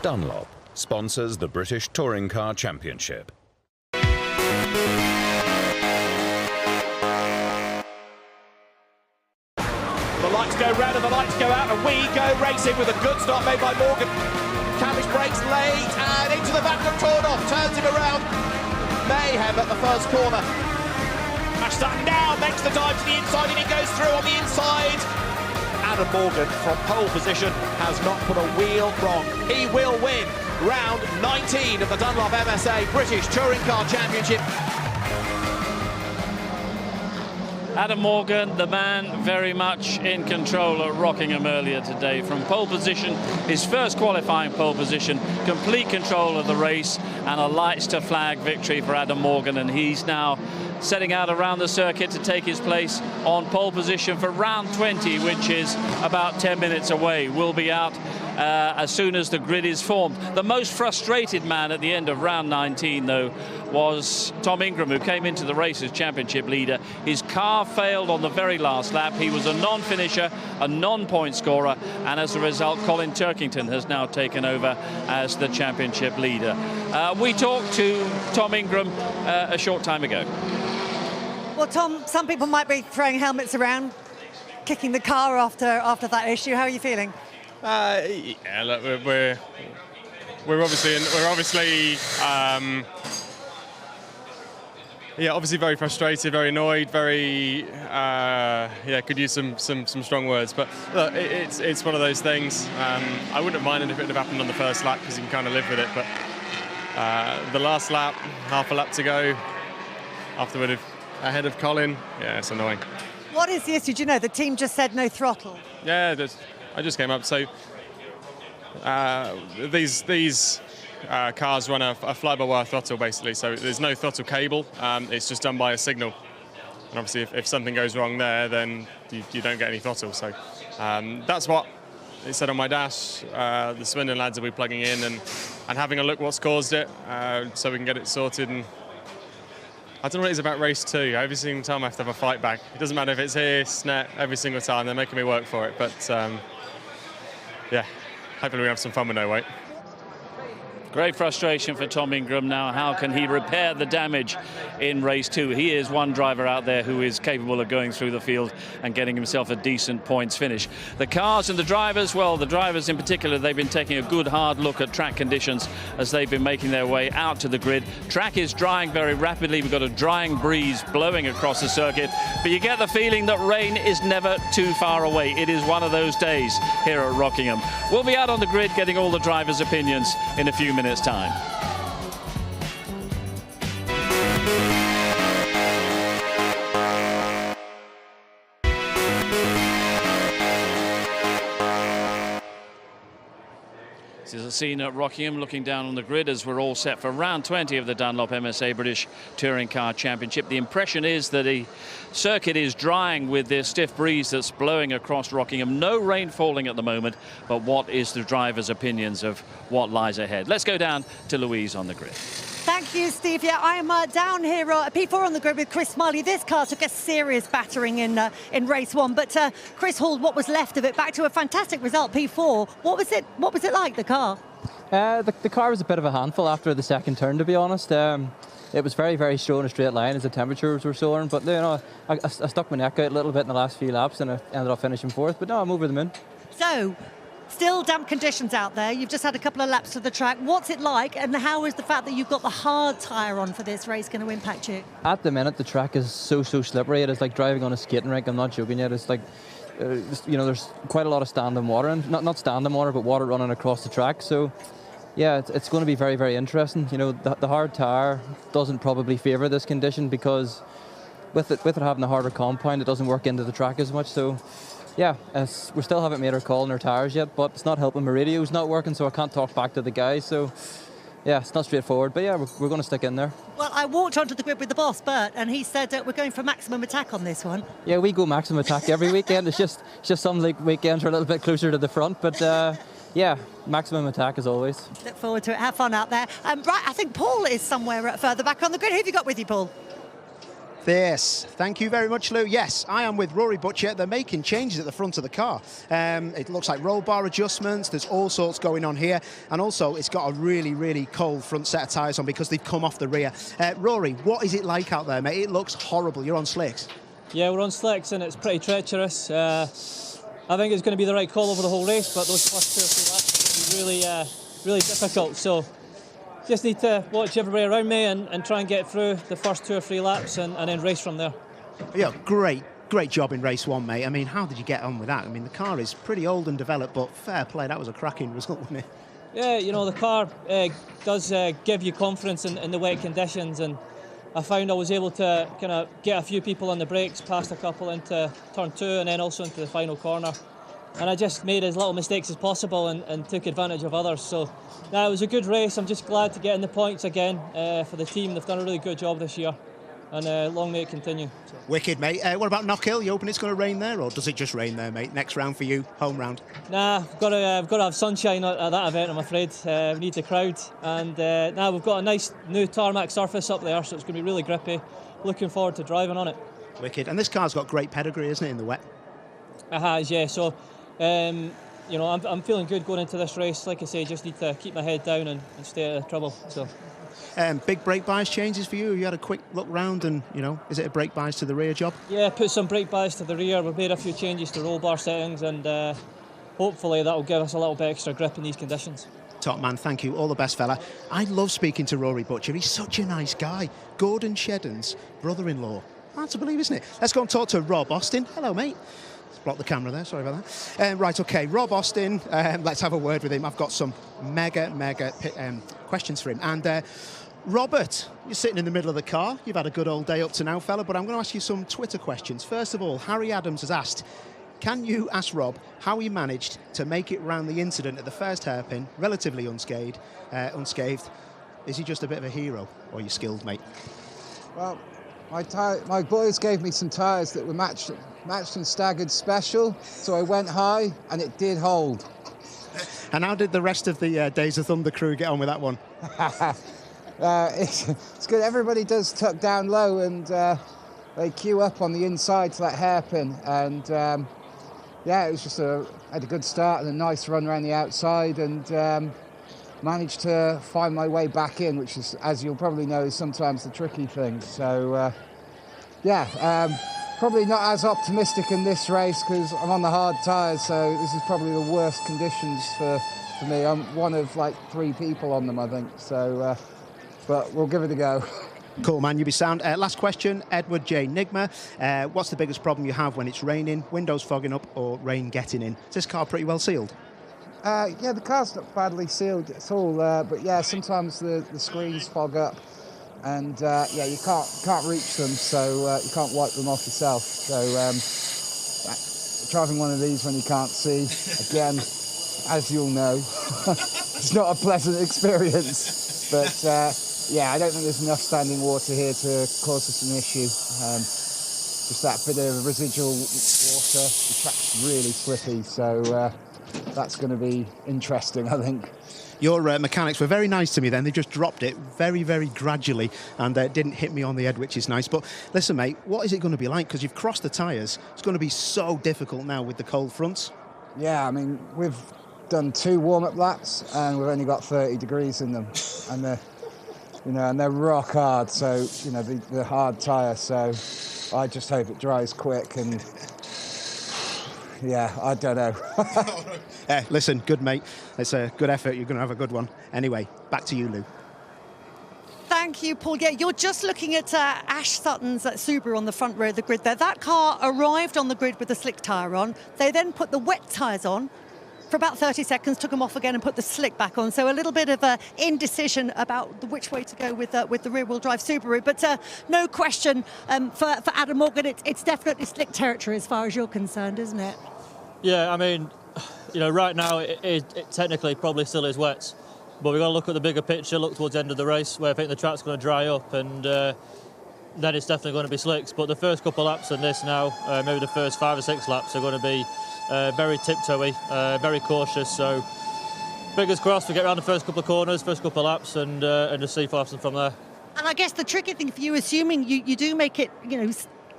Dunlop sponsors the British Touring Car Championship. The lights go round and the lights go out, and we go racing with a good start made by Morgan. Cavendish brakes late and into the back of Tornov, turns him around. Mayhem at the first corner. Ashton now makes the dive to the inside and he goes through on the inside. Adam Morgan from pole position has not put a wheel wrong. He will win round 19 of the Dunlop MSA British Touring Car Championship. Adam Morgan, the man very much in control at Rockingham earlier today. From pole position, his first qualifying pole position, complete control of the race, and a lights to flag victory for Adam Morgan. And he's now setting out around the circuit to take his place on pole position for round 20, which is about 10 minutes away. We'll be out as soon as the grid is formed. The most frustrated man at the end of round 19, though, was Tom Ingram, who came into the race as championship leader. His car failed on the very last lap. He was a non-finisher, a non-point scorer, and as a result, Colin Turkington has now taken over as the championship leader. We talked to Tom Ingram a short time ago. Well, Tom, some people might be throwing helmets around, kicking the car after that issue. How are you feeling? Yeah, look, we're obviously obviously very frustrated, very annoyed, very could use some strong words, but look, it's one of those things. I wouldn't have minded if it had happened on the first lap because you can kind of live with it, but the last lap, half a lap to go, afterward ahead of Colin, yeah, it's annoying. What is the issue? Do you know the team just said no throttle? Yeah, I just came up. So these cars run a fly-by-wire throttle, basically. So there's no throttle cable. It's just done by a signal. And obviously, if something goes wrong there, then you don't get any throttle. So that's what it said on my dash. The Swindon lads will be plugging in and having a look what's caused it, so we can get it sorted. And I don't know what it is about race 2. Every single time I have to have a fight back. It doesn't matter if it's here, SNET, every single time. They're making me work for it. But yeah, hopefully we have some fun with no weight. Great frustration for Tom Ingram now. How can he repair the damage in race 2? He is one driver out there who is capable of going through the field and getting himself a decent points finish. The cars and the drivers, well, the drivers in particular, they've been taking a good hard look at track conditions as they've been making their way out to the grid. Track is drying very rapidly. We've got a drying breeze blowing across the circuit, but you get the feeling that rain is never too far away. It is one of those days here at Rockingham. We'll be out on the grid getting all the drivers' opinions in a few minutes time. This is a scene at Rockingham looking down on the grid as we're all set for round 20 of the Dunlop MSA British Touring Car Championship. The impression is that the circuit is drying with this stiff breeze that's blowing across Rockingham. No rain falling at the moment, but what is the driver's opinions of what lies ahead? Let's go down to Louise on the grid. Thank you, Steve. Yeah, I'm down here at P4 on the grid with Chris Smiley. This car took a serious battering in race 1, but Chris hauled what was left of it back to a fantastic result, P4. What was it like, the car? The car was a bit of a handful after the second turn, to be honest. It was very, very slow in a straight line as the temperatures were soaring, but you know, I stuck my neck out a little bit in the last few laps and I ended up finishing 4th, but no, I'm over the moon. So, still damp conditions out there. You've just had a couple of laps to the track. What's it like, and how is the fact that you've got the hard tyre on for this race going to impact you? At the minute, the track is so slippery. It is like driving on a skating rink. I'm not joking yet. It's like, you know, there's quite a lot of standing water, and not standing water, but water running across the track. So, yeah, it's going to be very, very interesting. You know, the hard tyre doesn't probably favour this condition because with it having a harder compound, it doesn't work into the track as much. So, yeah, we still haven't made our call on our tyres yet, but it's not helping. My radio's not working, so I can't talk back to the guys. So, yeah, it's not straightforward, but yeah, we're going to stick in there. Well, I walked onto the grid with the boss, Bert, and he said we're going for maximum attack on this one. Yeah, we go maximum attack every weekend. It's just some like weekends are a little bit closer to the front, but yeah, maximum attack as always. Look forward to it. Have fun out there. Right, I think Paul is somewhere further back on the grid. Who have you got with you, Paul? this. Thank you very much, Lou. Yes, I am with Rory Butcher. They're making changes at the front of the car. It looks like roll bar adjustments. There's all sorts going on here. And also, it's got a really, really cold front set of tyres on because they've come off the rear. Rory, what is it like out there, mate? It looks horrible. You're on slicks. Yeah, we're on slicks and it's pretty treacherous. I think it's going to be the right call over the whole race, but those first 2 or 3 laps are going to be really difficult. So just need to watch everybody around me and try and get through the first 2 or 3 laps and then race from there. Yeah, great job in race 1, mate. I mean, how did you get on with that? I mean, the car is pretty old and developed, but fair play, that was a cracking result, wasn't it? Yeah, you know, the car does give you confidence in the wet conditions, and I found I was able to kind of get a few people on the brakes, past a couple into turn 2 and then also into the final corner. And I just made as little mistakes as possible and took advantage of others. So it was a good race. I'm just glad to get in the points again for the team. They've done a really good job this year, and long may it continue. Wicked, mate. What about Knockhill? You hoping it's going to rain there, or does it just rain there, mate? Next round for you, home round. Nah, I've got to have sunshine at that event, I'm afraid. We need the crowd. And now we've got a nice new tarmac surface up there, so it's going to be really grippy. Looking forward to driving on it. Wicked. And this car's got great pedigree, isn't it, in the wet? It has, yeah. So, you know, I'm feeling good going into this race. Like I say, just need to keep my head down and stay out of trouble. So. Big brake bias changes for you? You had a quick look round and, you know, is it a brake bias to the rear job? Yeah, put some brake bias to the rear. We've made a few changes to roll bar settings, and hopefully that will give us a little bit extra grip in these conditions. Top man, thank you. All the best, fella. I love speaking to Rory Butcher. He's such a nice guy. Gordon Shedden's brother-in-law. Hard to believe, isn't it? Let's go and talk to Rob Austin. Hello, mate. Let's block the camera there. Sorry about that. Right, OK. Rob Austin. Let's have a word with him. I've got some mega questions for him. And Robert, you're sitting in the middle of the car. You've had a good old day up to now, fella, but I'm going to ask you some Twitter questions. First of all, Harry Adams has asked, can you ask Rob how he managed to make it round the incident at the first hairpin, relatively unscathed? Is he just a bit of a hero, or are you skilled, mate? Well, my boys gave me some tyres that were matched and staggered special, so I went high, and it did hold. And how did the rest of the Days of Thunder crew get on with that one? It's good. Everybody does tuck down low, and they queue up on the inside to that hairpin. And yeah, it was just had a good start and a nice run around the outside, and managed to find my way back in, which is, as you'll probably know, is sometimes the tricky thing. So yeah, probably not as optimistic in this race because I'm on the hard tyres, so this is probably the worst conditions for me. I'm one of like 3 people on them, I think. So. But we'll give it a go. Cool, man. You be sound. Last question, Edward J. Nigma. What's the biggest problem you have when it's raining, windows fogging up, or rain getting in? Is this car pretty well sealed? Yeah, the car's not badly sealed at all. But yeah, sometimes the screens fog up, and yeah, you can't reach them, so you can't wipe them off yourself. So driving one of these when you can't see, again, as you'll know, it's not a pleasant experience. But yeah, I don't think there's enough standing water here to cause us an issue. Just that bit of residual water. The track's really slippy, so that's going to be interesting, I think. Your mechanics were very nice to me then. They just dropped it very, very gradually and didn't hit me on the head, which is nice. But listen, mate, what is it going to be like? Because you've crossed the tyres. It's going to be so difficult now with the cold fronts. Yeah, I mean, we've done 2 warm-up laps and we've only got 30 degrees in them, and they're rock hard. So the hard tyre. So I just hope it dries quick. And yeah, I don't know. Listen, good mate. It's a good effort. You're going to have a good one. Anyway, back to you, Lou. Thank you, Paul. Yeah, you're just looking at Ash Sutton's Subaru on the front row of the grid there. That car arrived on the grid with the slick tyre on. They then put the wet tyres on for about 30 seconds, took them off again and put the slick back on. So a little bit of indecision about which way to go with the rear-wheel drive Subaru. But no question for Adam Morgan, it's definitely slick territory as far as you're concerned, isn't it? Yeah, I mean, right now it technically probably still is wet. But we've got to look at the bigger picture, look towards the end of the race where I think the track's going to dry up, and then it's definitely going to be slicks. But the first couple of laps on this now, maybe the first 5 or 6 laps are going to be very tiptoey, very cautious. So fingers crossed we get around the first couple of corners, first couple of laps, and just see what happens from there. And I guess the tricky thing for you, assuming you do make it,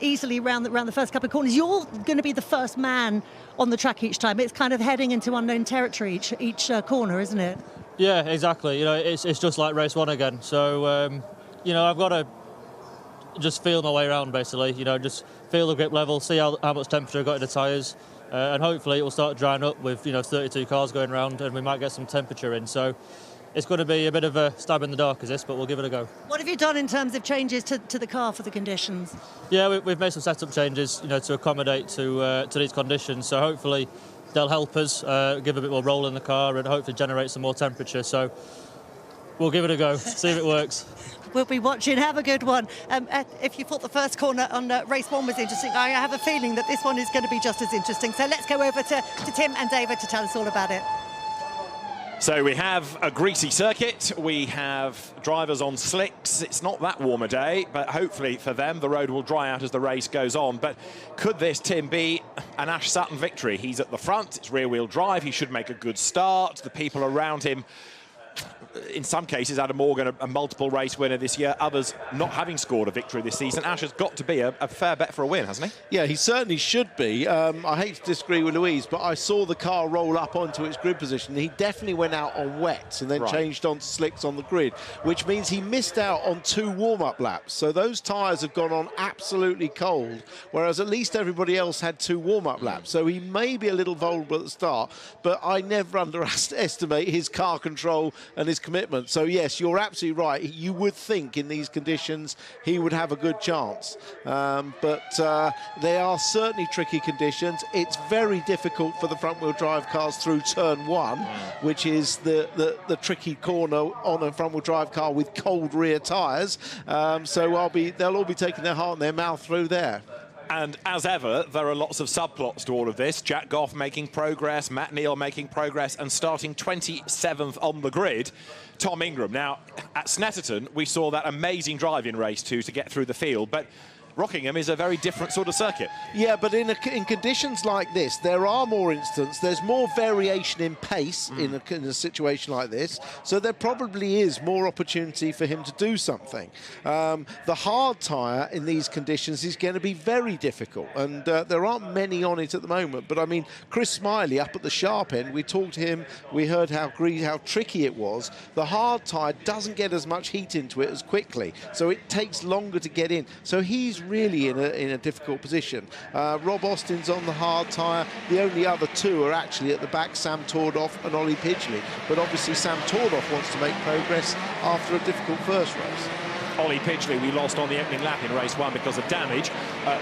easily around the first couple of corners, you're going to be the first man on the track each time. It's kind of heading into unknown territory each corner, isn't it? Yeah, exactly. It's just like race 1 again. So, I've got to just feel my way around, basically. Just feel the grip level, see how much temperature I've got in the tyres, and hopefully it will start drying up with 32 cars going around, and we might get some temperature in. So it's going to be a bit of a stab in the dark as this, but we'll give it a go. What have you done in terms of changes to the car for the conditions? Yeah, we've made some setup changes, to accommodate to these conditions. So hopefully they'll help us give a bit more roll in the car and hopefully generate some more temperature. So we'll give it a go, see if it works. We'll be watching. Have a good one. If you thought the first corner on race 1 was interesting, I have a feeling that this one is going to be just as interesting. So let's go over to Tim and David to tell us all about it. So we have a greasy circuit, we have drivers on slicks. It's not that warm a day, but hopefully for them the road will dry out as the race goes on. But could this, Tim, be an Ash Sutton victory? He's at the front, it's rear-wheel drive, he should make a good start. The people around him, in some cases, Adam Morgan, a multiple race winner this year, others not having scored a victory this season. Ash has got to be a fair bet for a win, hasn't he? Yeah, he certainly should be. I hate to disagree with Louise, but I saw the car roll up onto its grid position. He definitely went out on wets and then changed onto slicks on the grid, which means he missed out on 2 warm-up laps. So those tyres have gone on absolutely cold, whereas at least everybody else had 2 warm-up laps. So he may be a little vulnerable at the start, but I never underestimate his car control and his commitment. So yes, you're absolutely right. You would think in these conditions he would have a good chance, but they are certainly tricky conditions. It's very difficult for the front-wheel drive cars through turn 1, which is the tricky corner on a front-wheel drive car with cold rear tyres. So they'll all be taking their heart in their mouth through there. And as ever, there are lots of subplots to all of this. Jack Goff making progress, Matt Neal making progress, and starting 27th on the grid, Tom Ingram. Now, at Snetterton, we saw that amazing drive in race 2 to get through the field, but Rockingham is a very different sort of circuit. Yeah, but in conditions like this, there are more instants. There's more variation in pace in a situation like this. So there probably is more opportunity for him to do something. The hard tyre in these conditions is going to be very difficult. And there aren't many on it at the moment. But, I mean, Chris Smiley up at the sharp end, we talked to him. We heard how tricky it was. The hard tyre doesn't get as much heat into it as quickly. So it takes longer to get in. So he's really in a difficult position. Rob Austin's on the hard tyre. The only other 2 are actually at the back, Sam Tordoff and Ollie Pidgley. But obviously Sam Tordoff wants to make progress after a difficult first race. Ollie Pidgley we lost on the opening lap in race 1 because of damage.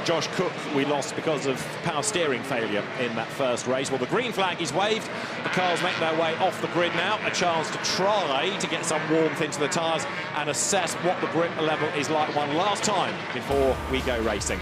Josh Cook we lost because of power steering failure in that first race. Well, the green flag is waved. The cars make their way off the grid now. A chance to try to get some warmth into the tyres and assess what the grip level is like one last time before we go racing.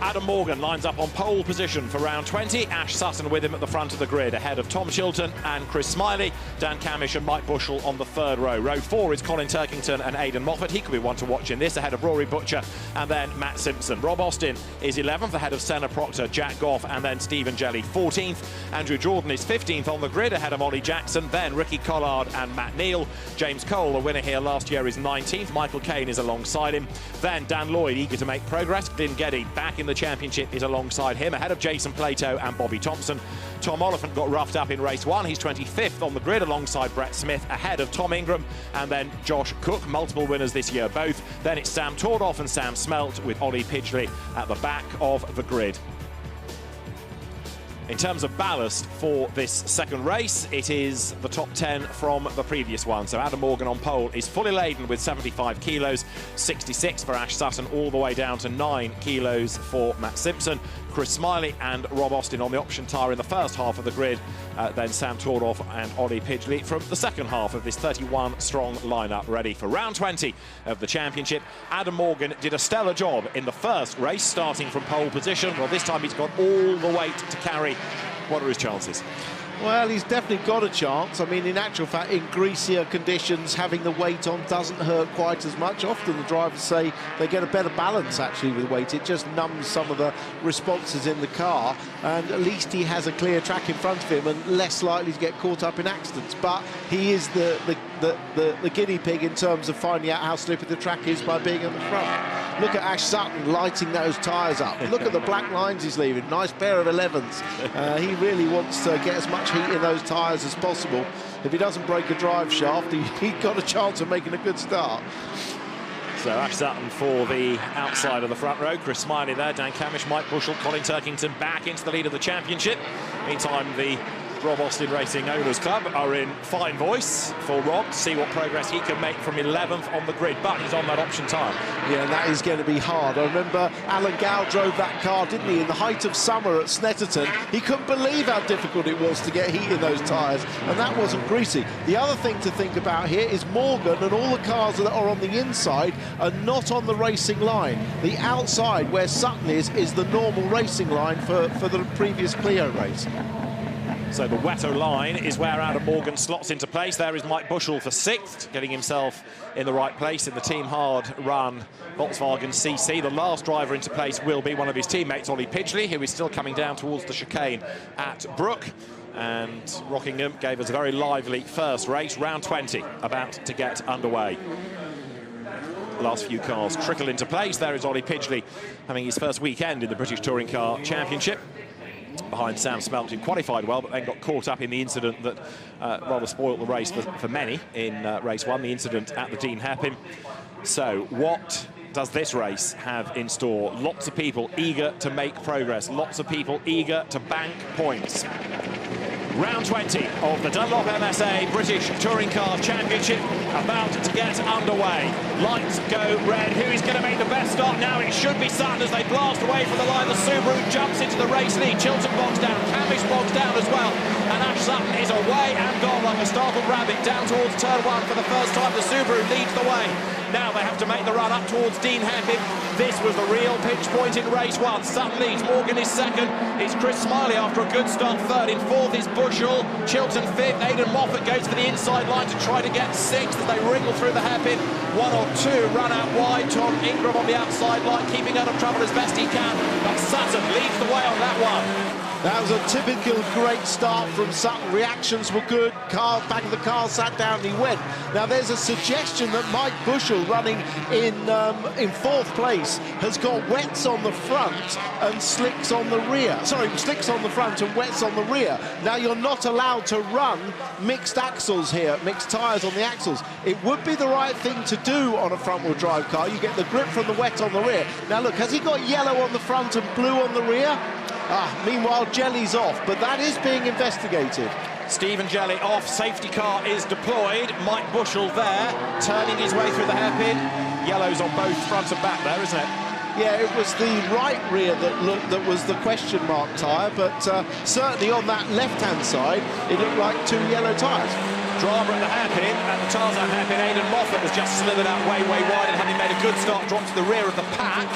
Adam Morgan lines up on pole position for round 20. Ash Sutton with him at the front of the grid, ahead of Tom Chilton and Chris Smiley. Dan Camish and Mike Bushell on the 3rd row. Row 4 is Colin Turkington and Aidan Moffat. He could be one to watch in this, ahead of Rory Butcher and then Matt Simpson. Rob Austin is 11th, ahead of Senna Proctor, Jack Goff and then Stephen Jelly 14th. Andrew Jordan is 15th on the grid, ahead of Ollie Jackson, then Ricky Collard and Matt Neal. James Cole, the winner here last year, is 19th. Michael Caine is alongside him. Then Dan Lloyd, eager to make progress. Glyn Geddy back in the championship is alongside him, ahead of Jason Plato and Bobby Thompson. Tom Oliphant got roughed up in race 1. He's 25th on the grid alongside Brett Smith, ahead of Tom Ingram and then Josh Cook, multiple winners this year both. Then it's Sam Tordoff and Sam Smelt with Ollie Pidgley at the back of the grid. In terms of ballast for this second race, it is the top 10 from the previous one. So Adam Morgan on pole is fully laden with 75 kilos, 66 for Ash Sutton, all the way down to 9 kilos for Matt Simpson. Chris Smiley and Rob Austin on the option tyre in the first half of the grid, then Sam Tordoff and Ollie Pidgley from the second half of this 31-strong lineup, ready for round 20 of the championship. Adam Morgan did a stellar job in the first race, starting from pole position. Well, this time he's got all the weight to carry Smiley, what are his chances? Well, he's definitely got a chance. I mean, in actual fact, in greasier conditions, having the weight on doesn't hurt quite as much. Often the drivers say they get a better balance, actually, with weight. It just numbs some of the responses in the car, and at least he has a clear track in front of him and less likely to get caught up in accidents. But he is the guinea pig in terms of finding out how slippery the track is by being in the front. Look at Ash Sutton lighting those tyres up. Look at the black lines he's leaving. Nice pair of 11s. He really wants to get as much heat in those tyres as possible. If he doesn't break a drive shaft, he's got a chance of making a good start. So Ash Sutton for the outside of the front row. Chris Smiley there, Dan Cammish, Mike Bushell, Colin Turkington back into the lead of the championship. Meantime, the Rob Austin Racing Owners Club are in fine voice for Rob to see what progress he can make from 11th on the grid, but he's on that option tyre. Yeah, and that is going to be hard. I remember Alan Gow drove that car, didn't he, in the height of summer at Snetterton. He couldn't believe how difficult it was to get heat in those tyres, and that wasn't greasy. The other thing to think about here is Morgan and all the cars that are on the inside are not on the racing line. The outside, where Sutton is the normal racing line for the previous Clio race. So the Wetto line is where Adam Morgan slots into place. There is Mike Bushell for 6th, getting himself in the right place in the Team Hard run Volkswagen CC. The last driver into place will be one of his teammates, Ollie Pidgley, who is still coming down towards the chicane at Brook. And Rockingham gave us a very lively first race, round 20, about to get underway. The last few cars trickle into place. There is Ollie Pidgley having his first weekend in the British Touring Car Championship, behind Sam Smeltz, who qualified well, but then got caught up in the incident that rather spoiled the race for many in race 1, the incident at the Dean Hairpin. So what does this race have in store? Lots of people eager to make progress, lots of people eager to bank points. Round 20 of the Dunlop MSA British Touring Car Championship about to get underway. Lights go red. Who is going to make the best start now? It should be Sutton as they blast away from the line. The Subaru jumps into the race lead. Chilton bogs down. Cammish bogs down as well. And Ash Sutton is away and gone like a startled rabbit down towards turn 1 for the first time. The Subaru leads the way. Now they have to make the run up towards Dean Hampton. This was the real pinch point in race 1. Sutton leads, Morgan is 2nd. It's Chris Smiley after a good start 3rd. In 4th is Bushell. Chilton 5th. Aidan Moffat goes for the inside line to try to get 6th as they wriggle through the hairpin. 1 or 2 run out wide. Tom Ingram on the outside line, keeping out of trouble as best he can. But Sutton leads the way on that one. That was a typical great start from Sutton. Reactions were good. Back of the car sat down and he went. Now there's a suggestion that Mike Bushell, running in 4th place, has got wets on the front and slicks on the rear. Sorry, slicks on the front and wets on the rear. Now you're not allowed to run mixed axles here, mixed tyres on the axles. It would be the right thing to do on a front-wheel drive car. You get the grip from the wet on the rear. Now look, has he got yellow on the front and blue on the rear? Meanwhile, Jelly's off, but that is being investigated. Stephen Jelly off, safety car is deployed. Mike Bushell there, turning his way through the hairpin. Yellows on both front and back there, isn't it? Yeah, it was the right rear that was the question mark tyre, but certainly on that left-hand side, it looked like 2 yellow tyres. Drama at the hairpin, and the Tarzan hairpin. Aidan Moffat has just slithered out way wide, and having made a good start, dropped to the rear of the pack.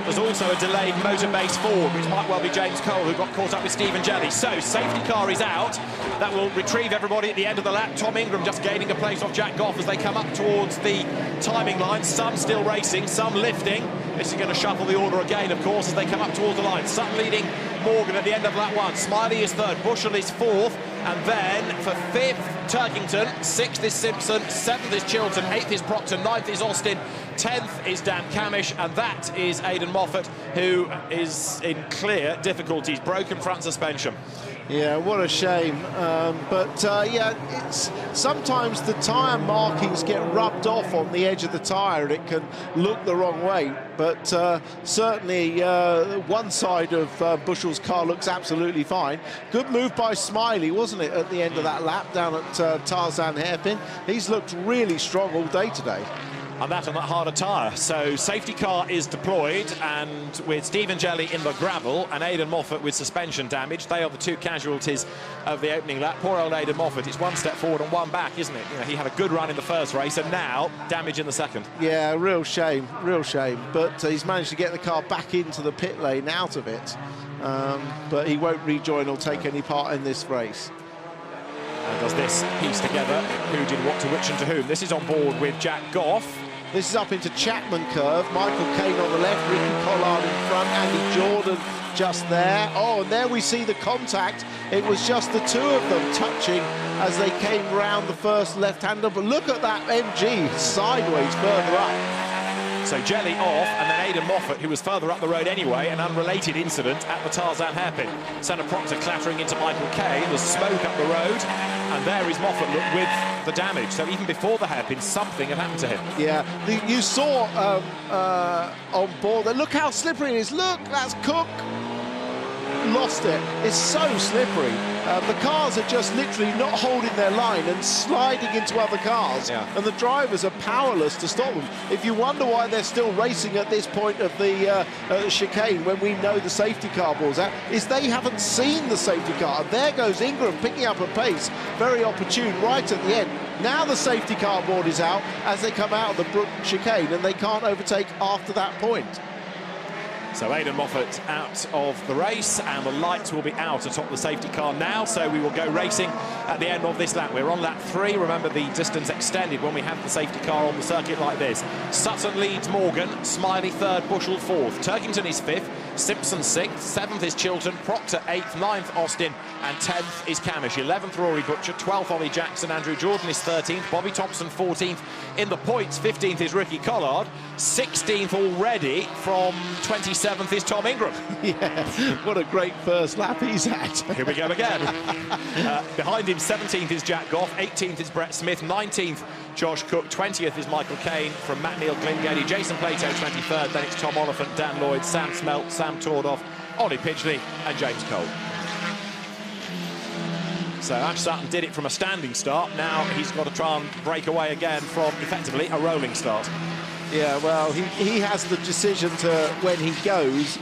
There's also a delayed motor-base forward, which might well be James Cole, who got caught up with Stephen Jelly. So, safety car is out. That will retrieve everybody at the end of the lap. Tom Ingram just gaining a place off Jack Goff as they come up towards the timing line. Some still racing, some lifting. This is going to shuffle the order again, of course, as they come up towards the line. Sutton leading Morgan at the end of lap 1. Smiley is 3rd, Bushell is 4th, and then for 5th, Turkington, 6th is Simpson, 7th is Chilton, 8th is Proctor, 9th is Austin, 10th is Dan Cammish, and that is Aidan Moffat, who is in clear difficulties, broken front suspension. Yeah, what a shame. Yeah, it's sometimes the tyre markings get rubbed off on the edge of the tyre and it can look the wrong way. But certainly one side of Bushell's car looks absolutely fine. Good move by Smiley, wasn't it, at the end of that lap down at Tarzan Hairpin? He's looked really strong all day today. And that on that harder tyre. So safety car is deployed, and with Stephen Jelly in the gravel and Aidan Moffat with suspension damage, they are the two casualties of the opening lap. Poor old Aidan Moffat, it's one step forward and one back, isn't it? You know, he had a good run in the first race, and now damage in the second. Yeah, real shame, but he's managed to get the car back into the pit lane out of it, but he won't rejoin or take any part in this race. And does this piece together who did what to which and to whom. This is on board with Jack Goff. This is up into Chapman Curve. Michael Caine on the left, Ricky Collard in front, Andy Jordan just there. Oh, and there we see the contact. It was just the two of them touching as they came round the first left-hander. But look at that MG sideways further up. So Jelly off, and then Aidan Moffat, who was further up the road anyway, an unrelated incident at the Tarzan hairpin. Senna Proctor clattering into Michael Caine, there's smoke up the road, and there is Moffat with the damage. So even before the hairpin, something had happened to him. Yeah, you saw on board there, look how slippery it is. Look, that's Cook. Lost it. It's so slippery. The cars are just literally not holding their line and sliding into other cars, and the drivers are powerless to stop them. If you wonder why they're still racing at this point of the chicane when we know the safety car ball's out, is they haven't seen the safety car. And there goes Ingram picking up a pace, very opportune right at the end. Now the safety car board is out as they come out of the Brook chicane, and they can't overtake after that point. So Aidan Moffat out of the race, and the lights will be out atop the safety car now, so we will go racing at the end of this lap. We're on lap 3. Remember, the distance extended when we have the safety car on the circuit like this. Sutton leads Morgan, Smiley 3rd, Bushell 4th. Turkington is 5th, Simpson 6th, 7th is Chilton, Proctor 8th, 9th Austin, and 10th is Camish. 11th Rory Butcher, 12th Ollie Jackson, Andrew Jordan is 13th, Bobby Thompson 14th. In the points, 15th is Ricky Collard, 16th already from 27th is Tom Ingram. Yeah, what a great first lap he's had. Here we go again. Behind him, 17th is Jack Goff, 18th is Brett Smith, 19th Josh Cook, 20th is Michael Caine from Matt Neal, Glyn Jason Plato 23rd, then it's Tom Oliphant, Dan Lloyd, Sam Smelt, Sam Tordoff, Ollie Pidgley and James Cole. So Ash Sutton did it from a standing start. Now he's got to try and break away again from effectively a rolling start. Yeah, well, he has the decision to when he goes.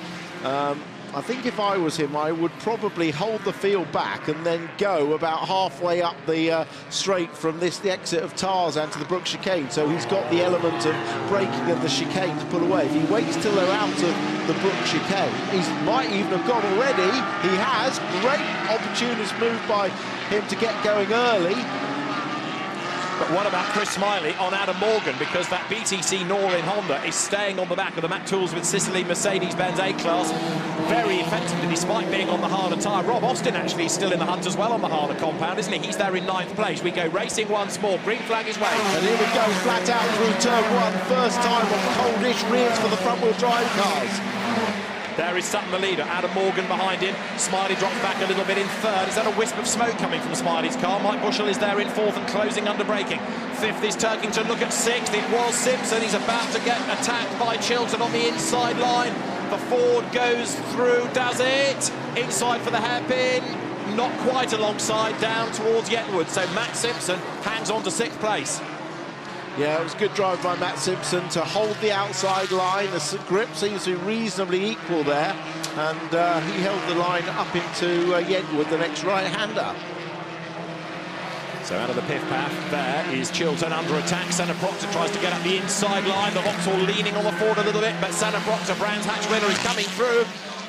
I think if I was him, I would probably hold the field back and then go about halfway up the straight from the exit of Tarzan to the Brook chicane. So he's got the element of braking of the chicane to pull away. If he waits till they're out of the Brook chicane, he might even have gone already. He has. Great opportunist move by him to get going early. But what about Chris Smiley on Adam Morgan? Because that BTC Norlin Honda is staying on the back of the Mac Tools with Sicily Mercedes-Benz A-Class very effectively despite being on the harder tyre. Rob Austin actually is still in the hunt as well on the harder compound, isn't he? He's there in 9th place. We go racing once more. Green flag is waved. And here we go, flat out through turn 1. First time on coldish rears for the front-wheel drive cars. There is Sutton the leader, Adam Morgan behind him. Smiley drops back a little bit in 3rd. Is that a wisp of smoke coming from Smiley's car? Mike Bushell is there in 4th and closing under braking. 5th is Turkington. Look at 6th. It was Simpson. He's about to get attacked by Chilton on the inside line. The Ford goes through, does it? Inside for the hairpin. Not quite alongside, down towards Yetwood. So Matt Simpson hangs on to 6th place. Yeah, it was a good drive by Matt Simpson to hold the outside line. The grip seems to be reasonably equal there, and he held the line up into Yentwood, the next right-hander. So out of the piff path, there is Chilton under attack. Senna Proctor tries to get up the inside line. The Vauxhall leaning on the Ford a little bit, but Senna Proctor, Brands Hatch winner, is coming through.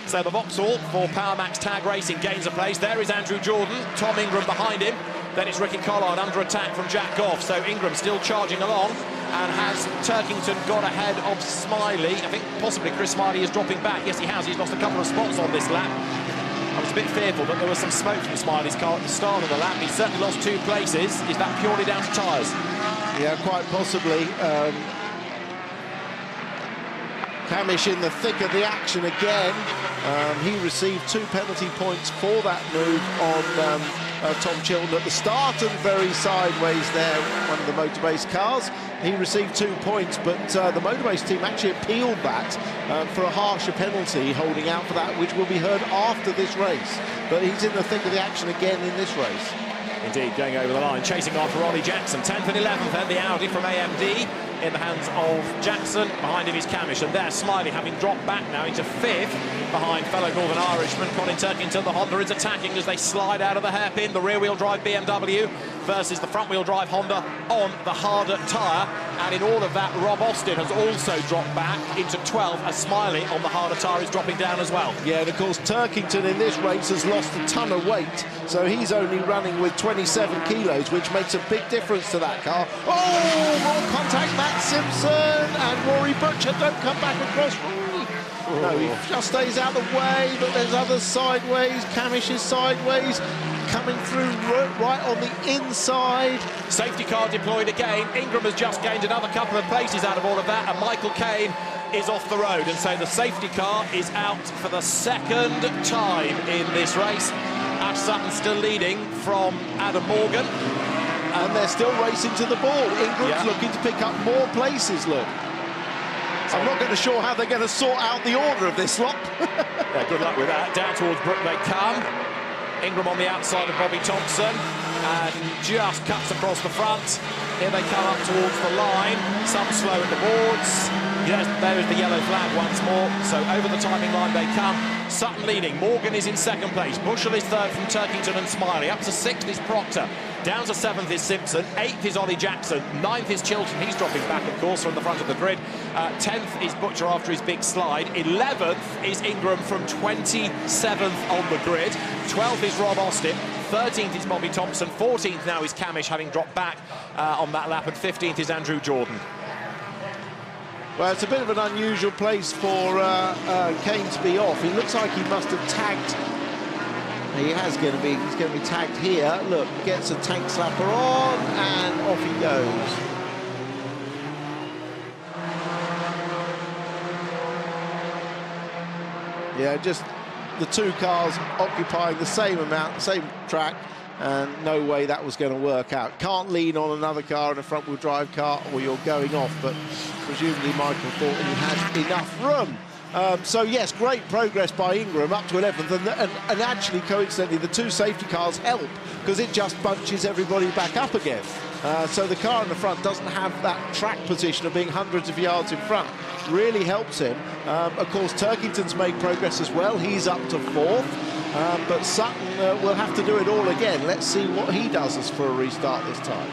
So the Vauxhall for Power Max Tag Racing gains a place. There is Andrew Jordan, Tom Ingram behind him. Then it's Ricky Collard under attack from Jack Goff. So Ingram still charging along, and has Turkington got ahead of Smiley. I think possibly Chris Smiley is dropping back. Yes, he has. He's lost a couple of spots on this lap. I was a bit fearful that there was some smoke from Smiley's car at the start of the lap. He certainly lost 2 places. Is that purely down to tyres? Yeah, quite possibly. Camish in the thick of the action again. He received 2 penalty points for that move on Tom Chilton at the start, and very sideways there, one of the Motorbase cars. He received 2 points, but the Motorbase team actually appealed that for a harsher penalty, holding out for that, which will be heard after this race. But he's in the thick of the action again in this race. Indeed, going over the line, chasing after Ollie Jackson. 10th and 11th, and the Audi from AMD. in the hands of Jackson. Behind him is Camish, and there's Smiley having dropped back now into 5th behind fellow Northern Irishman Colin Turkington. The Honda is attacking as they slide out of the hairpin. The rear-wheel drive BMW versus the front-wheel drive Honda on the harder tyre. And in all of that, Rob Austin has also dropped back into 12th as Smiley on the harder tyre is dropping down as well. Yeah, and of course Turkington in this race has lost a ton of weight, so he's only running with 27 kilos, which makes a big difference to that car. Oh, more contact, Matt Simpson, and Rory Butcher don't come back across. No, he just stays out of the way, but there's others sideways. Camish is sideways, coming through right on the inside. Safety car deployed again. Ingram has just gained another couple of places out of all of that, and Michael Caine is off the road, and so the safety car is out for the second time in this race. Ash Sutton still leading from Adam Morgan. And they're still racing to the ball. Ingram's looking to pick up more places, look. I'm not going to sure how they're going to sort out the order of this lot. Yeah, good luck with that. Down towards Brook they come. Ingram on the outside of Bobby Thompson and just cuts across the front. Here they come up towards the line. Some slow at the boards. Yes, there is the yellow flag once more. So over the timing line they come. Sutton leading. Morgan is in 2nd place. Bushell is 3rd from Turkington and Smiley. Up to 6th is Proctor. Down to 7th is Simpson. 8th is Ollie Jackson. 9th is Chilton. He's dropping back, of course, from the front of the grid. 10th is Butcher after his big slide. 11th is Ingram from 27th on the grid. 12th is Rob Austin. 13th is Bobby Thompson. 14th now is Camish, having dropped back on that lap. And 15th is Andrew Jordan. Well, it's a bit of an unusual place for Caine to be off. He looks like he must have tagged. He's going to be tagged here. Look, gets a tank slapper on, and off he goes. Yeah, just the two cars occupying the same amount, same track, and no way that was going to work out. Can't lean on another car in a front-wheel drive car or you're going off, but presumably Michael thought he had enough room. So yes, great progress by Ingram up to 11th, and actually coincidentally the two safety cars help because it just bunches everybody back up again. So the car in the front doesn't have that track position of being hundreds of yards in front. Really helps him. Of course, Turkington's made progress as well. He's up to 4th, but Sutton will have to do it all again. Let's see what he does as for a restart this time.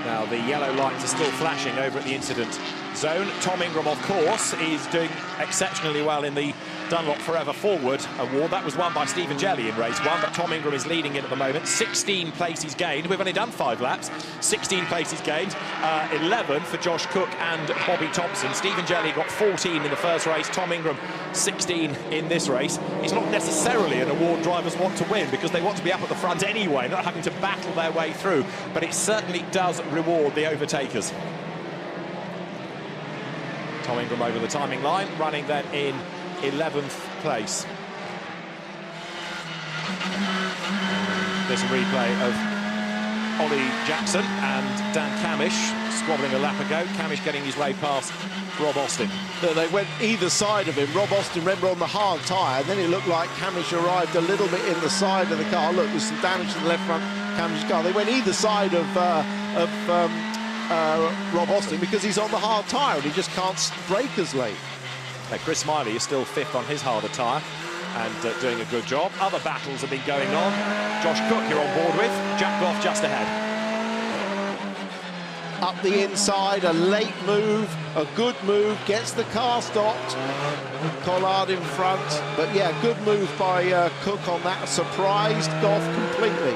Now the yellow lights are still flashing over at the incident zone. Tom Ingram, of course, is doing exceptionally well in the Dunlop Forever Forward Award. That was won by Stephen Jelly in race 1, but Tom Ingram is leading it at the moment. 16 places gained. We've only done 5 laps. 16 places gained. 11 for Josh Cook and Bobby Thompson. Stephen Jelly got 14 in the first race. Tom Ingram 16 in this race. It's not necessarily an award drivers want to win because they want to be up at the front anyway, not having to battle their way through, but it certainly does reward the overtakers. Tom Ingram over the timing line, running then in 11th place. There's a replay of Ollie Jackson and Dan Camish squabbling a lap ago. Camish getting his way past Rob Austin. They went either side of him. Rob Austin, remember, on the hard tyre, and then it looked like Camish arrived a little bit in the side of the car. Look, there's some damage to the left front Camish's car. They went either side of Rob Austin because he's on the hard tyre and he just can't brake as late. Chris Smiley is still 5th on his harder tyre and doing a good job. Other battles have been going on. Josh Cook you're on board with. Jack Goff just ahead. Up the inside, a late move, a good move, gets the car stopped. Collard in front, but yeah, good move by Cook on that. Surprised Goff completely.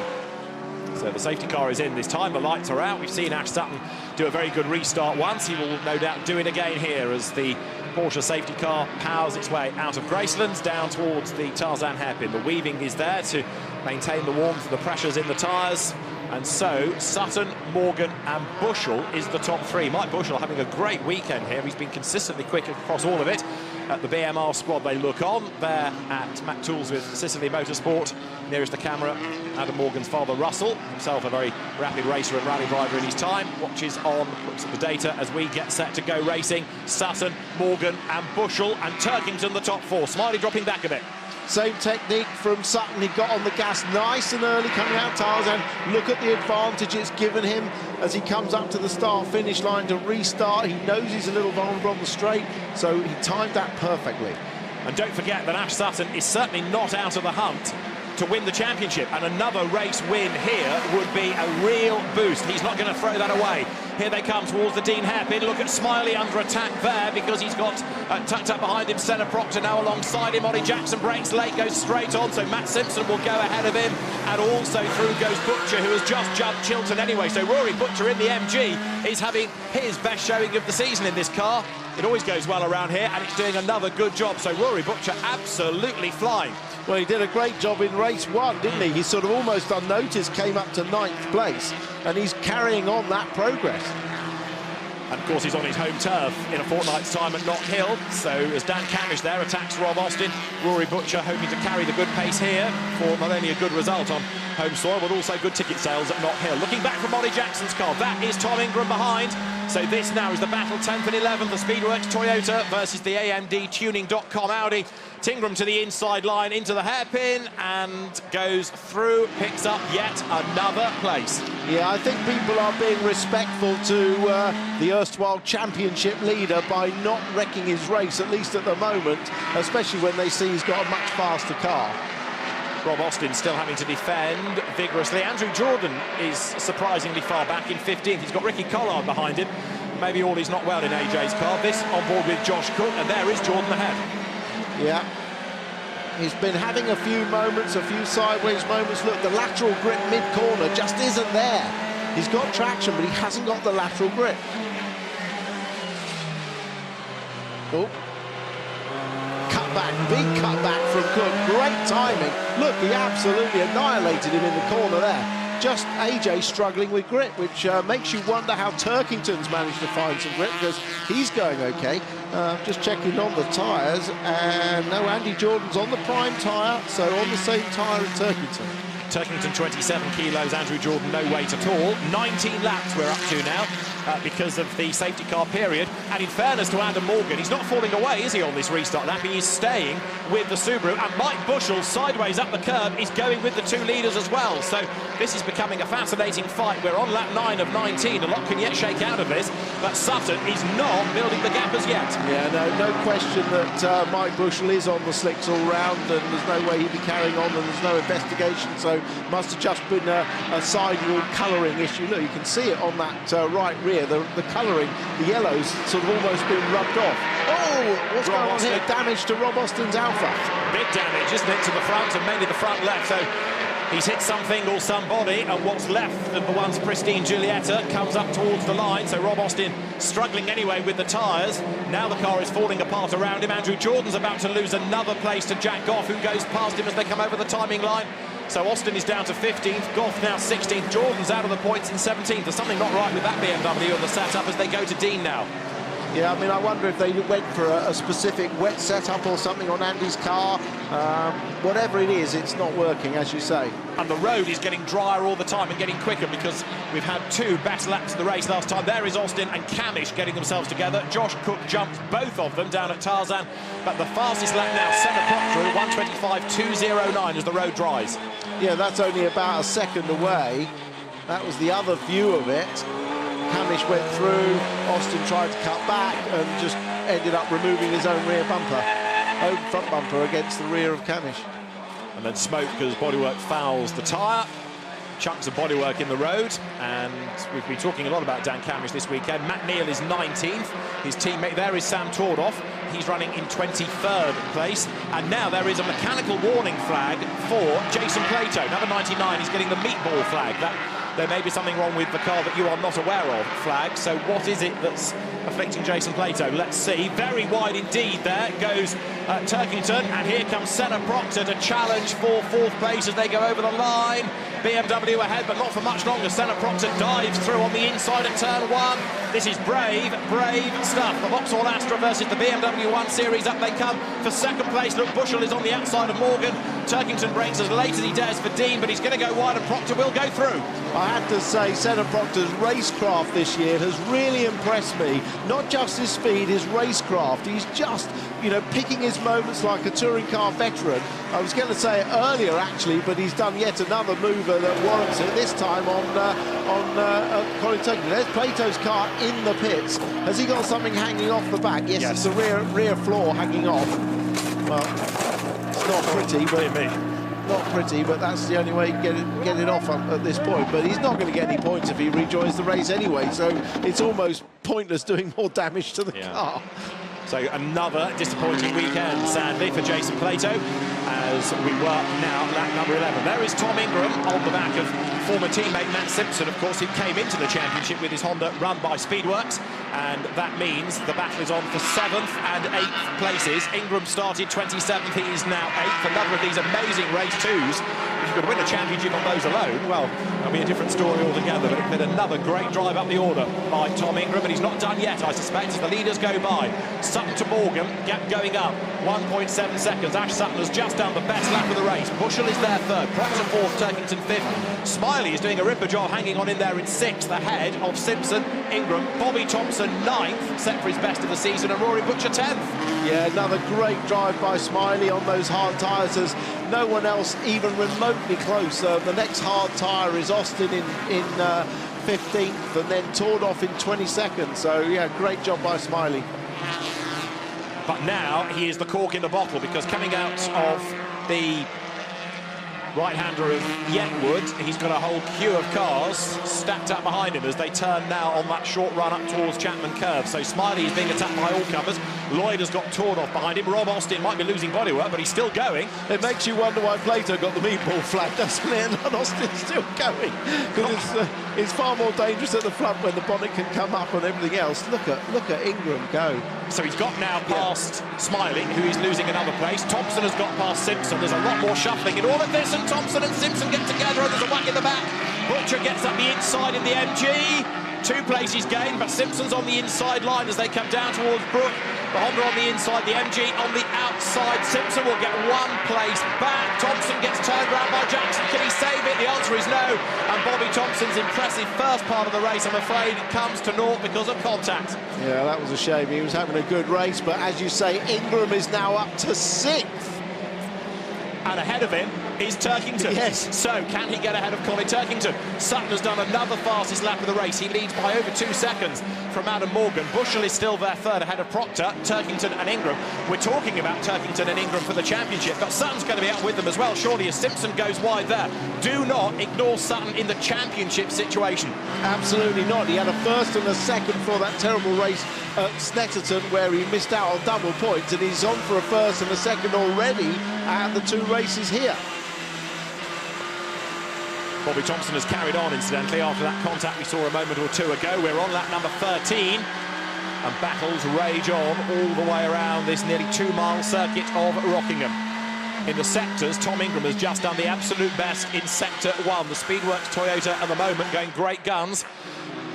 So the safety car is in this time, the lights are out. We've seen Ash Sutton do a very good restart once. He will no doubt do it again here as the Porsche safety car powers its way out of Gracelands down towards the Tarzan hairpin. The weaving is there to maintain the warmth of the pressures in the tyres. And so Sutton, Morgan and Bushell is the top 3. Mike Bushell having a great weekend here. He's been consistently quick across all of it. At the BMR squad they look on. There at Matt Tools with Sicily Motorsport. Nearest the camera, Adam Morgan's father Russell, himself a very rapid racer and rally driver in his time. Watches on, looks at the data as we get set to go racing. Sutton, Morgan and Bushell and Turkington the top 4. Smiley dropping back a bit. Same technique from Sutton. He got on the gas nice and early coming out Tarzan. Look at the advantage it's given him as he comes up to the start-finish line to restart. He knows he's a little vulnerable on the straight, so he timed that perfectly. And don't forget that Ash Sutton is certainly not out of the hunt to win the championship, and another race win here would be a real boost. He's not going to throw that away. Here they come towards the Dean hairpin. Look at Smiley under attack there because he's got tucked up behind him Senna Proctor now alongside him. Ollie Jackson breaks late, goes straight on, so Matt Simpson will go ahead of him, and also through goes Butcher, who has just jumped Chilton anyway. So Rory Butcher in the MG is having his best showing of the season in this car. It always goes well around here, and it's doing another good job. So Rory Butcher absolutely flying. Well, he did a great job in race one, didn't he? He sort of almost unnoticed came up to 9th place, and he's carrying on that progress. And of course, he's on his home turf in a fortnight's time at Knock Hill. So as Dan Camish there attacks Rob Austin, Rory Butcher hoping to carry the good pace here for not only a good result on home soil, but also good ticket sales at Knock Hill. Looking back from Ollie Jackson's car, that is Tom Ingram behind. So this now is the battle 10th and 11th, the Speedworks Toyota versus the AMD Tuning.com Audi. Tingram to the inside line, into the hairpin, and goes through, picks up yet another place. Yeah, I think people are being respectful to the erstwhile championship leader by not wrecking his race, at least at the moment, especially when they see he's got a much faster car. Rob Austin still having to defend vigorously. Andrew Jordan is surprisingly far back in 15th. He's got Ricky Collard behind him. Maybe all is not well in AJ's car. This on board with Josh Cook, and there is Jordan ahead. Yeah, he's been having a few moments, a few sideways moments. Look, the lateral grip mid-corner just isn't there. He's got traction, but he hasn't got the lateral grip. Oh. Cutback, big cutback from Cook. Great timing. Look, he absolutely annihilated him in the corner there. Just AJ struggling with grip, which makes you wonder how Turkington's managed to find some grip, because he's going okay. Just checking on the tyres, and no, Andy Jordan's on the prime tyre, so on the same tyre as Turkington. Turkington 27 kilos, Andrew Jordan no weight at all. 19 laps we're up to now because of the safety car period. And in fairness to Adam Morgan, he's not falling away, is he, on this restart lap? He is staying with the Subaru. And Mike Bushell, sideways up the curb, is going with the two leaders as well. So this is becoming a fascinating fight. We're on lap 9 of 19. A lot can yet shake out of this, but Sutton is not building the gap as yet. Yeah, no question that Mike Bushell is on the slicks all round, and there's no way he'd be carrying on, and there's no investigation, so must have just been a sidewall colouring issue. Look, you can see it on that right rear, the colouring, the yellow's sort of almost been rubbed off. Oh, what's going on here? Damage to Rob Austin's Alpha. Big damage, isn't it, to the front, and mainly the front left, so he's hit something or somebody, and what's left of the once pristine Giulietta comes up towards the line. So Rob Austin struggling anyway with the tyres. Now the car is falling apart around him. Andrew Jordan's about to lose another place to Jack Goff, who goes past him as they come over the timing line. So Austin is down to 15th, Goff now 16th, Jordan's out of the points in 17th. There's something not right with that BMW on the setup as they go to Dean now. Yeah, I mean, I wonder if they went for a specific wet setup or something on Andy's car. Whatever it is, it's not working, as you say. And the road is getting drier all the time and getting quicker, because we've had two better laps of the race last time. There is Austin and Camish getting themselves together. Josh Cook jumped both of them down at Tarzan, but the fastest lap now, Senna Proctor, 1:25.209 as the road dries. Yeah, that's only about a second away. That was the other view of it. Camish went through, Austin tried to cut back and just ended up removing his own rear bumper, own front bumper against the rear of Camish. And then smoke as bodywork fouls the tyre. Chunks of bodywork in the road, and we've been talking a lot about Dan Camish this weekend. Matt Neal is 19th. His teammate there is Sam Tordoff. He's running in 23rd place. And now there is a mechanical warning flag for Jason Plato. Number 99, he's getting the meatball flag. That there may be something wrong with the car that you are not aware of flag. So what is it that's afflicting Jason Plato? Let's see. Very wide indeed there goes Turkington, and here comes Senna Proctor to challenge for 4th place as they go over the line. BMW ahead, but not for much longer. Senna Proctor dives through on the inside at turn 1. This is brave stuff. The Vauxhall Astra versus the BMW 1 Series. Up they come for 2nd place. Look, Bushell is on the outside of Morgan. Turkington brakes as late as he dares for Dean, but he's going to go wide and Proctor will go through. I have to say, Senna Proctor's racecraft this year has really impressed me. Not just his speed, his racecraft. He's just, you know, picking his moments like a touring car veteran. I was going to say it earlier, actually, but he's done yet another mover that warrants it, this time on Colin Turkington. There's Plato's car in the pits. Has he got something hanging off the back? Yes, it's the rear floor hanging off. Well, it's not pretty, but... Not pretty, but that's the only way you can get it off at this point. But he's not going to get any points if he rejoins the race anyway, so it's almost pointless doing more damage to the car. So another disappointing weekend, sadly, for Jason Plato, as we work now lap number 11. There is Tom Ingram on the back of former teammate Matt Simpson, of course, who came into the championship with his Honda run by Speedworks, and that means the battle is on for 7th and 8th places. Ingram started 27th, he is now 8th. Another of these amazing race twos. If you could win a championship on those alone, well, that'll be a different story altogether, but it's been another great drive up the order by Tom Ingram, and he's not done yet, I suspect, as the leaders go by. Sutton to Morgan, gap going up, 1.7 seconds. Ash Sutton has just done the best lap of the race. Bushell is there 3rd, Proctor 4th, Turkington 5th. Smiley is doing a ripper job hanging on in there in 6th, ahead of Simpson, Ingram, Bobby Thompson 9th, set for his best of the season, and Rory Butcher 10th. Yeah, another great drive by Smiley on those hard tyres. There's no one else even remotely close. The next hard tyre is Austin in 15th, and then Tordoff in 22nd. So, yeah, great job by Smiley. But now he is the cork in the bottle, because coming out of the right-hander of Yentwood, he's got a whole queue of cars stacked up behind him as they turn now on that short run up towards Chapman Curve. So Smiley is being attacked by all comers. Lloyd has got Tordoff behind him. Rob Austin might be losing bodywork, but he's still going. It makes you wonder why Plato got the meatball flag, doesn't it? And Austin's still going, because it's far more dangerous at the front when the bonnet can come up and everything else. Look at Ingram go. So he's got now past Smiley, who is losing another place. Thompson has got past Simpson. There's a lot more shuffling in all of this, and Thompson and Simpson get together, and there's a whack in the back. Butcher gets up the inside in the MG. 2 places gained, but Simpson's on the inside line as they come down towards Brook. The Honda on the inside, the MG on the outside. Simpson will get 1 place back. Thompson gets turned around by Jackson. Can he save it? The answer is no. And Bobby Thompson's impressive first part of the race, I'm afraid, comes to naught because of contact. Yeah, that was a shame. He was having a good race, but as you say, Ingram is now up to 6th. And ahead of him is Turkington. Yes. So can he get ahead of Colin Turkington? Sutton has done another fastest lap of the race. He leads by over 2 seconds from Adam Morgan. Bushell is still there 3rd, ahead of Proctor, Turkington and Ingram. We're talking about Turkington and Ingram for the championship, but Sutton's going to be out with them as well, surely, as Simpson goes wide there. Do not ignore Sutton in the championship situation. Absolutely not. He had a 1st and a 2nd for that terrible race at Snetterton, where he missed out on double points, and he's on for a 1st and a 2nd already at the 2 races here. Bobby Thompson has carried on, incidentally, after that contact we saw a moment or 2 ago. We're on lap number 13, and battles rage on all the way around this nearly 2-mile circuit of Rockingham. In the sectors, Tom Ingram has just done the absolute best in Sector 1. The Speedworks Toyota at the moment going great guns.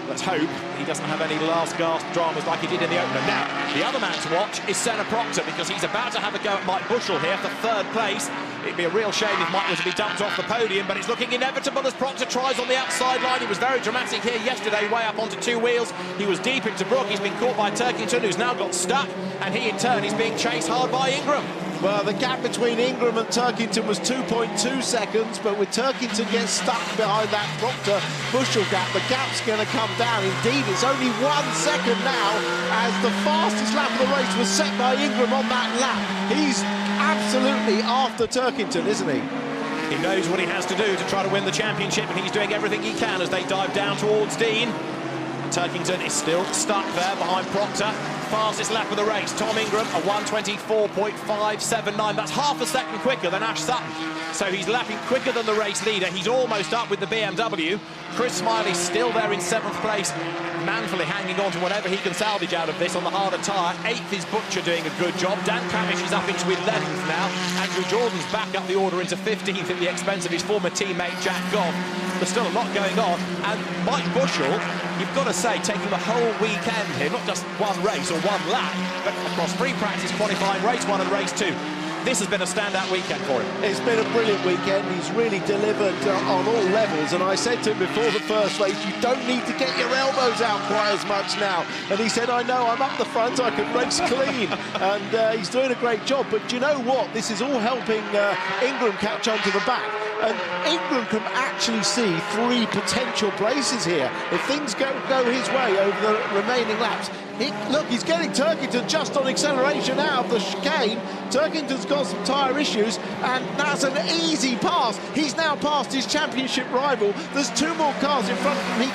Let's hope he doesn't have any last-gasp dramas like he did in the opener. Now, the other man to watch is Senna Proctor, because he's about to have a go at Mike Bushell here for 3rd place. It'd be a real shame if Mike was to be dumped off the podium, but it's looking inevitable as Proctor tries on the outside line. He was very dramatic here yesterday, way up onto 2 wheels. He was deep into Brook. He's been caught by Turkington, who's now got stuck, and he, in turn, is being chased hard by Ingram. Well, the gap between Ingram and Turkington was 2.2 seconds, but with Turkington getting stuck behind that Proctor Bushell gap, the gap's going to come down. Indeed, it's only 1 second now, as the fastest lap of the race was set by Ingram on that lap. He's absolutely after Turkington, isn't he? He knows what he has to do to try to win the championship, and he's doing everything he can as they dive down towards Dean. Turkington is still stuck there behind Proctor. Fastest lap of the race, Tom Ingram, a 1:24.579. That's half a second quicker than Ash Sutton. So he's lapping quicker than the race leader. He's almost up with the BMW. Chris Smiley still there in 7th place, manfully hanging on to whatever he can salvage out of this on the harder tyre. 8th is Butcher doing a good job. Dan Camish is up into 11th now. Andrew Jordan's back up the order into 15th at the expense of his former teammate Jack Goff. There's still a lot going on, and Mike Bushell, you've got to say, taking the whole weekend here, not just one race or one lap, but across free practice, qualifying, race 1 and race 2. this has been a standout weekend for him. It's been a brilliant weekend. He's really delivered on all levels. And I said to him before the first race, you don't need to get your elbows out quite as much now. And he said, I know, I'm up the front, I can race clean. And he's doing a great job. But do you know what? This is all helping Ingram catch onto the back. And Ingram can actually see 3 potential places here. If things go his way over the remaining laps. Look, he's getting Turkington just on acceleration out of the chicane. Turkington's got some tyre issues, and that's an easy pass. He's now passed his championship rival. There's 2 more cars in front of him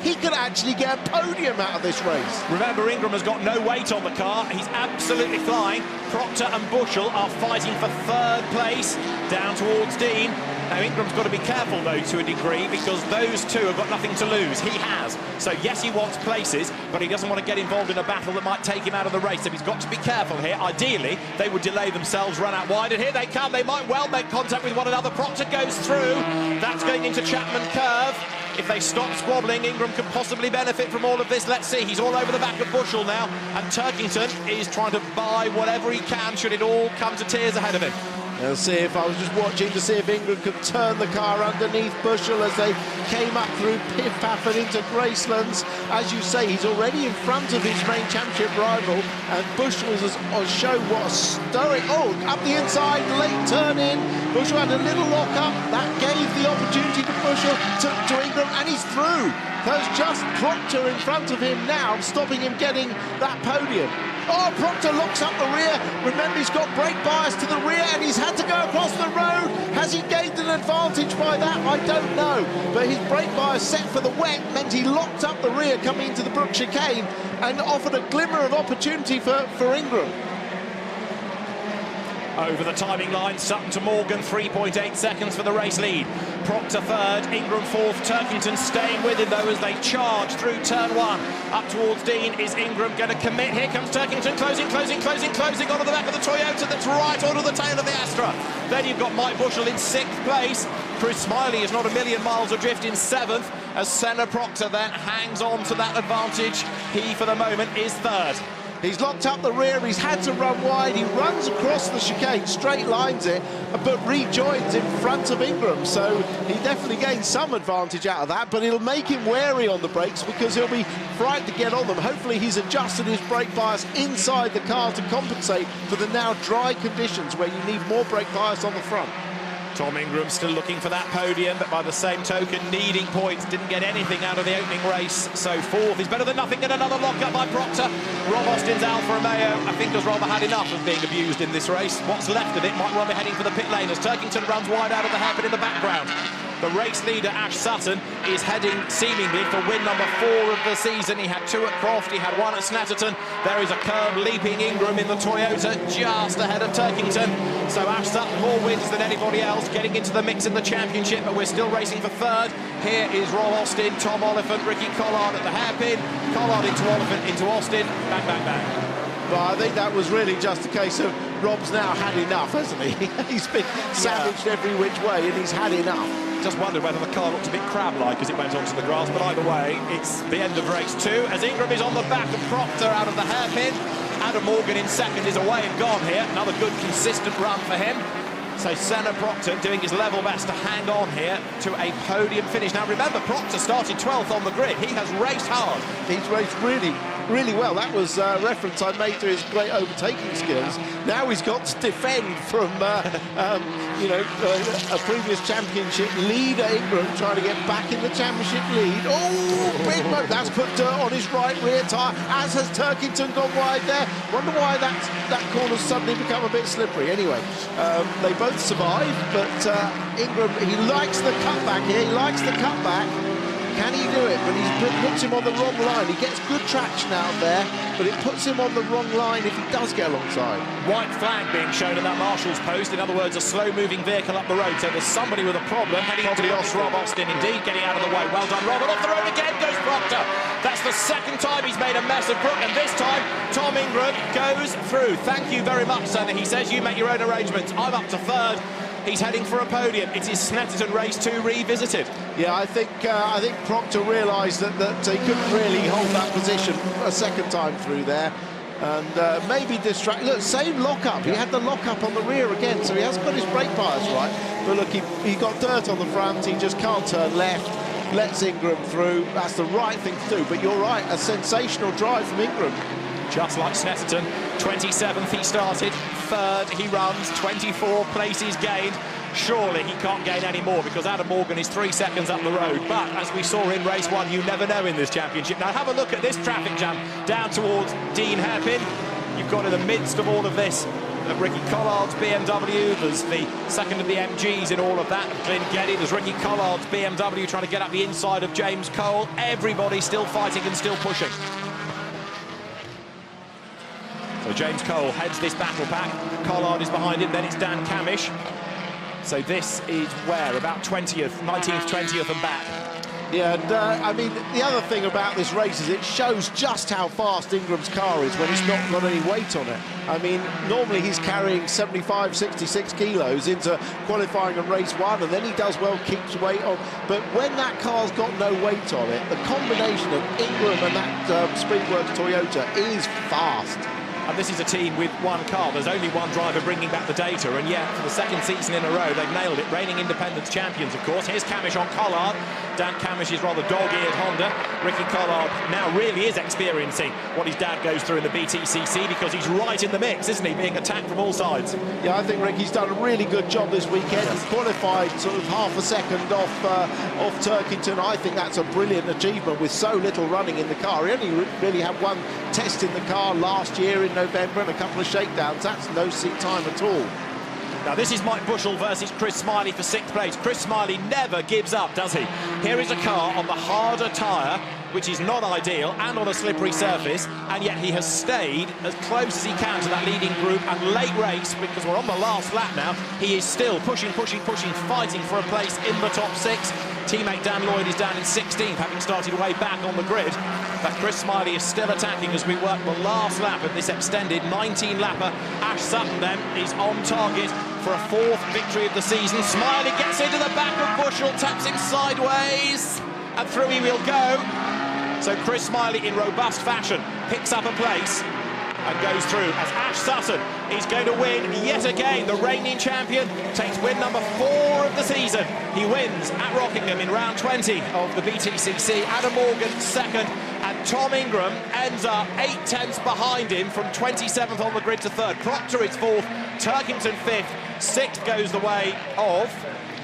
he could actually get a podium out of this race. Remember, Ingram has got no weight on the car. He's absolutely flying. Proctor and Bushell are fighting for 3rd place down towards Dean. Now, Ingram's got to be careful, though, to a degree, because those 2 have got nothing to lose. He has. So, yes, he wants places, but he doesn't want to get involved in a battle that might take him out of the race. So he's got to be careful here. Ideally, they would delay themselves, run out wide, and here they come. They might well make contact with one another. Proctor goes through. That's going into Chapman Curve. If they stop squabbling, Ingram could possibly benefit from all of this. Let's see, he's all over the back of Bushell now, and Turkington is trying to buy whatever he can should it all come to tears ahead of him. We'll see if I was just watching to see if Ingram could turn the car underneath Bushell as they came up through Piff Paff and into Gracelands. As you say, he's already in front of his main championship rival, and Bushell has shown what a stoic... Oh, up the inside, late turn in. Bushell had a little lock up. That gave the opportunity to Bushell to Ingram, and he's through. There's just Proctor in front of him now, stopping him getting that podium. Oh, Proctor locks up the rear. Remember, he's got brake bias to the rear, and he's had to go across the road. Has he gained an advantage by that? I don't know. But his brake bias set for the wet meant he locked up the rear coming into the Brook chicane and offered a glimmer of opportunity for Ingram. Over the timing line, Sutton to Morgan, 3.8 seconds for the race lead. Proctor 3rd, Ingram 4th, Turkington staying with him though as they charge through turn 1. Up towards Dean, is Ingram going to commit? Here comes Turkington, closing onto the back of the Toyota that's right onto the tail of the Astra. Then you've got Mike Bushell in 6th place. Chris Smiley is not a million miles adrift in 7th, as Senna Proctor then hangs on to that advantage. He, for the moment, is 3rd. He's locked up the rear, he's had to run wide, he runs across the chicane, straight lines it, but rejoins in front of Ingram, so he definitely gains some advantage out of that, but it'll make him wary on the brakes because he'll be frightened to get on them. Hopefully he's adjusted his brake bias inside the car to compensate for the now dry conditions where you need more brake bias on the front. Tom Ingram still looking for that podium, but by the same token, needing points. Didn't get anything out of the opening race. So 4th is better than nothing, and another lock-up by Proctor. Rob Austin's Alfa Romeo, I think, has rather had enough of being abused in this race. What's left of it might well be heading for the pit lane as Turkington runs wide out of the hairpin in the background. The race leader, Ash Sutton, is heading seemingly for win number 4 of the season. He had 2 at Croft, he had 1 at Snetterton. There is a curb leaping Ingram in the Toyota just ahead of Turkington. So Ash Sutton more wins than anybody else, getting into the mix in the championship, but we're still racing for 3rd. Here is Rob Austin, Tom Oliphant, Ricky Collard at the hairpin. Collard into Oliphant, into Austin, bang, bang, bang. Well, I think that was really just a case of Rob's now had enough, hasn't he? He's been savaged every which way, and he's had enough. Just wondered whether the car looked a bit crab-like as it went onto the grass, but either way, it's the end of race 2 as Ingram is on the back of Proctor out of the hairpin. Adam Morgan in 2nd is away and gone here. Another good, consistent run for him. So Senna Proctor doing his level best to hang on here to a podium finish. Now remember, Proctor started 12th on the grid. He has raced hard. He's raced really well. That was a reference I made to his great overtaking skills. Now he's got to defend from, a previous championship leader, Ingram, trying to get back in the championship lead. Oh, big move. That's put dirt on his right rear tyre, as has Turkington gone wide there. Wonder why that corner's suddenly become a bit slippery. Anyway, they both survived, but Ingram, he likes the cutback here. He likes the cutback. Can he do it? But he puts him on the wrong line. He gets good traction out there, but it puts him on the wrong line if he does get alongside. White flag being shown at that marshal's post. In other words, a slow-moving vehicle up the road. So there's somebody with a problem heading into the Rob Austin, indeed, getting out of the way. Well done, Rob. And off the road again goes Proctor. That's the 2nd time he's made a mess of Brook, and this time Tom Ingram goes through. Thank you very much, Senna. He says you make your own arrangements. I'm up to 3rd. He's heading for a podium. It is Snetterton race 2 revisited. Yeah, I think Proctor realised that he couldn't really hold that position a 2nd time through there. and maybe distract. Look, same lock-up. He had the lock-up on the rear again, so he has got his brake bias right. But look, he got dirt on the front. He just can't turn left. Lets Ingram through. That's the right thing to do. But you're right, a sensational drive from Ingram. Just like Snetterton, 27th he started, 3rd he runs, 24 places gained. Surely he can't gain any more because Adam Morgan is 3 seconds up the road. But as we saw in race 1, you never know in this championship. Now have a look at this traffic jam down towards Dean Hairpin. You've got in the midst of all of this Ricky Collard's BMW, there's the second of the MGs in all of that, Glyn Geddy, there's Ricky Collard's BMW trying to get up the inside of James Cole. Everybody still fighting and still pushing. So James Cole heads this battle pack. Collard is behind him, then it's Dan Camish. So this is where? About 20th, 19th, 20th and back. Yeah, and I mean, the other thing about this race is it shows just how fast Ingram's car is when it's not got any weight on it. I mean, normally he's carrying 75, 66 kilos into qualifying and race 1, and then he does well, keeps weight on. But when that car's got no weight on it, the combination of Ingram and that Speedworks Toyota is fast. And this is a team with one car. There's only one driver bringing back the data, and yet for the second season in a row, they've nailed it. Reigning Independence champions, of course. Here's Camish on Collard. Dan Camish's rather dog-eared Honda. Ricky Collard now really is experiencing what his dad goes through in the BTCC because he's right in the mix, isn't he? Being attacked from all sides. Yeah, I think Ricky's done a really good job this weekend. He's qualified sort of half a second off Turkington. I think that's a brilliant achievement with so little running in the car. He only really had one test in the car last year in November and a couple of shakedowns. That's no seat time at all. Now this is Mike Bushell versus Chris Smiley for 6th place. Chris Smiley never gives up, does he? Here is a car on the harder tyre, which is not ideal, and on a slippery surface, and yet he has stayed as close as he can to that leading group. And late race, because we're on the last lap now, he is still pushing, fighting for a place in the top 6. Teammate Dan Lloyd is down in 16th, having started way back on the grid. But Chris Smiley is still attacking as we work the last lap of this extended 19-lapper. Ash Sutton then is on target for a 4th victory of the season. Smiley gets into the back of Bushell, taps him sideways, and through he will go. So Chris Smiley, in robust fashion, picks up a place and goes through as Ash Sutton is going to win yet again. The reigning champion takes win number 4 of the season. He wins at Rockingham in round 20 of the BTCC. Adam Morgan 2nd, and Tom Ingram ends up 8/10 behind him from 27th on the grid to 3rd. Proctor is 4th, Turkington 5th, 6th goes the way of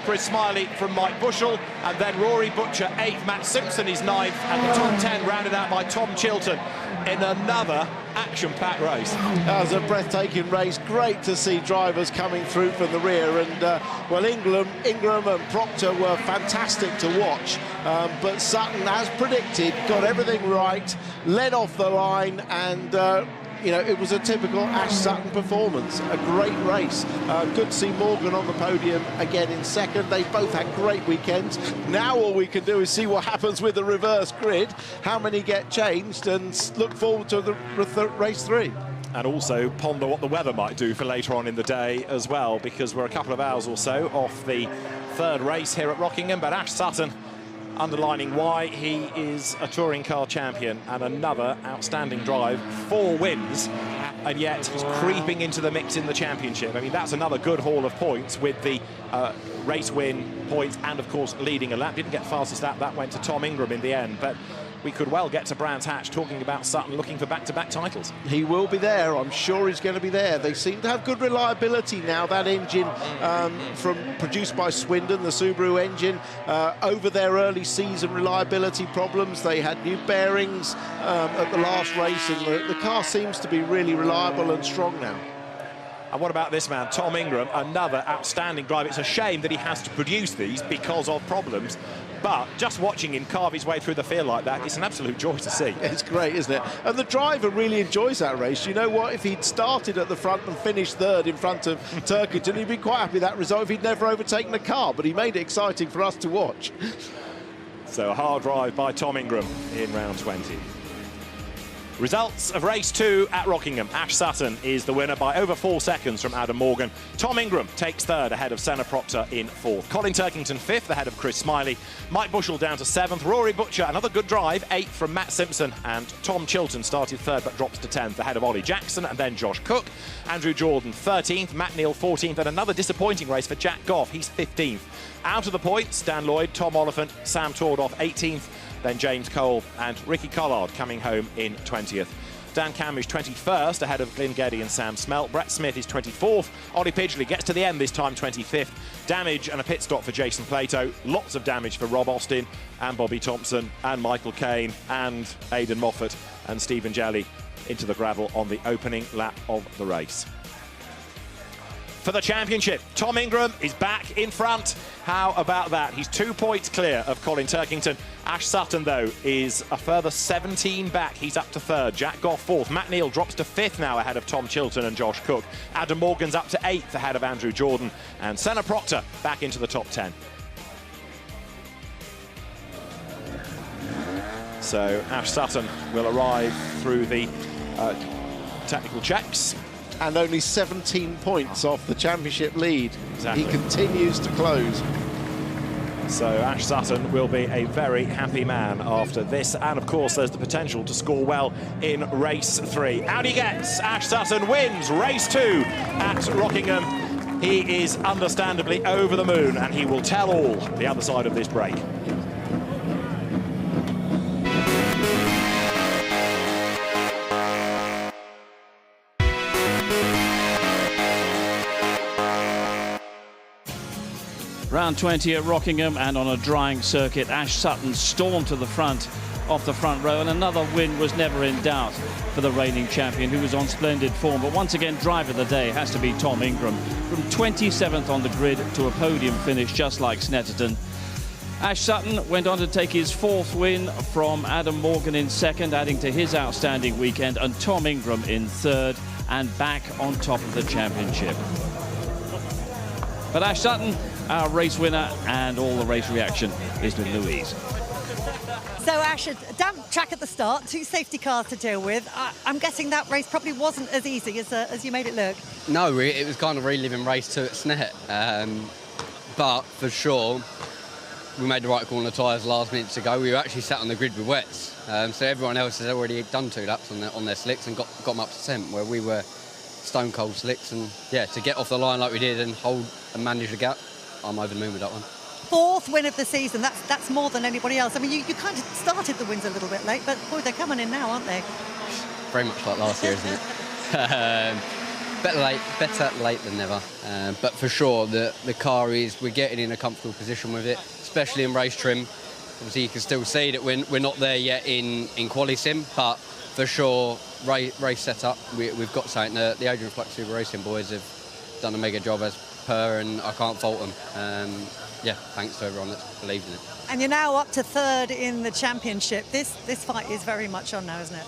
Chris Smiley from Mike Bushell, and then Rory Butcher 8th, Matt Simpson is 9th, and the top 10 rounded out by Tom Chilton in another action-packed race. That was a breathtaking race. Great to see drivers coming through from the rear, and well, Ingram and Proctor were fantastic to watch, but Sutton, as predicted, got everything right, led off the line, and you know, it was a typical Ash Sutton performance. A great race. Good to see Morgan on the podium again in 2nd. They both had great weekends. Now all we can do is see what happens with the reverse grid, how many get changed, and look forward to the race 3. And also ponder what the weather might do for later on in the day as well, because we're a couple of hours or so off the 3rd race here at Rockingham. But Ash Sutton underlining why he is a touring car champion, and another outstanding drive, 4 wins, and yet he's creeping into the mix in the championship. I mean, that's another good haul of points with the race win points and, of course, leading a lap. Didn't get fastest lap, that went to Tom Ingram in the end, but we could well get to Brands Hatch talking about Sutton looking for back-to-back titles. He will be there. I'm sure he's going to be there. They seem to have good reliability now. That engine produced by Swindon, the Subaru engine, over their early season reliability problems. They had new bearings at the last race, and the car seems to be really reliable and strong now. And what about this man, Tom Ingram, another outstanding driver. It's a shame that he has to produce these because of problems, but just watching him carve his way through the field like that, it's an absolute joy to see. It's great, isn't it? And the driver really enjoys that race. You know what? If he'd started at the front and finished 3rd in front of Turkington, he'd be quite happy with that result if he'd never overtaken the car, but he made it exciting for us to watch. So a hard drive by Tom Ingram in round 20. Results of race 2 at Rockingham. Ash Sutton is the winner by over 4 seconds from Adam Morgan. Tom Ingram takes third ahead of Senna Proctor in fourth. Colin Turkington fifth ahead of Chris Smiley. Mike Bushell down to seventh. Rory Butcher, another good drive, eighth from Matt Simpson. And Tom Chilton started third but drops to 10th ahead of Ollie Jackson and then Josh Cook. Andrew Jordan 13th, Matt Neal 14th, and another disappointing race for Jack Goff. He's 15th. Out of the points, Dan Lloyd, Tom Oliphant, Sam Tordoff 18th. Then James Cole and Ricky Collard coming home in 20th. Dan Camish 21st ahead of Glyn Geddy and Sam Smelt. Brett Smith is 24th. Ollie Pidgley gets to the end this time 25th. Damage and a pit stop for Jason Plato. Lots of damage for Rob Austin and Bobby Thompson and Michael Caine and Aidan Moffat and Stephen Jelly into the gravel on the opening lap of the race. For the championship, Tom Ingram is back in front. How about that? He's 2 points clear of Colin Turkington. Ash Sutton, though, is a further 17 back. He's up to third. Jack Goff fourth. Matt Neal drops to fifth now ahead of Tom Chilton and Josh Cook. Adam Morgan's up to eighth ahead of Andrew Jordan. And Senna Proctor back into the top 10. So Ash Sutton will arrive through the technical checks. And only 17 points off the championship lead. Exactly. He continues to close. So Ash Sutton will be a very happy man after this. And of course, there's the potential to score well in race 3. Out he gets. Ash Sutton wins race 2 at Rockingham. He is understandably over the moon, and he will tell all the other side of this break. Round 20 at Rockingham, and on a drying circuit, Ash Sutton stormed to the front off the front row, and another win was never in doubt for the reigning champion, who was on splendid form. But once again, driver of the day has to be Tom Ingram. From 27th on the grid to a podium finish, just like Snetterton. Ash Sutton went on to take his 4th win from Adam Morgan in 2nd, adding to his outstanding weekend, and Tom Ingram in 3rd, and back on top of the championship. But Ash Sutton, our race winner, and all the race reaction is with Louise. So Ash, a damp track at the start, 2 safety cars to deal with. I'm guessing that race probably wasn't as easy as you made it look. No, it was kind of reliving race 2 at Snet. But for sure, we made the right call on the tyres last minute to go. We were actually sat on the grid with wets. So everyone else has already done 2 laps on their slicks and got them up to 10th, where we were stone cold slicks. And yeah, to get off the line like we did and hold and manage the gap, I'm over the moon with that one. 4th win of the season, that's more than anybody else. I mean, you kind of started the wins a little bit late, but boy, they're coming in now, aren't they? Very much like last year, isn't it? Better late than never. But for sure, the car we're getting in a comfortable position with it, especially in race trim. Obviously, you can still see that we're not there yet in quali sim, but for sure, race setup, we've got something. The Adrian Flux Super Racing boys have done a mega job as per, and I can't fault them. Yeah, thanks to everyone that's believed in it. And you're now up to 3rd in the championship. This fight is very much on now, isn't it?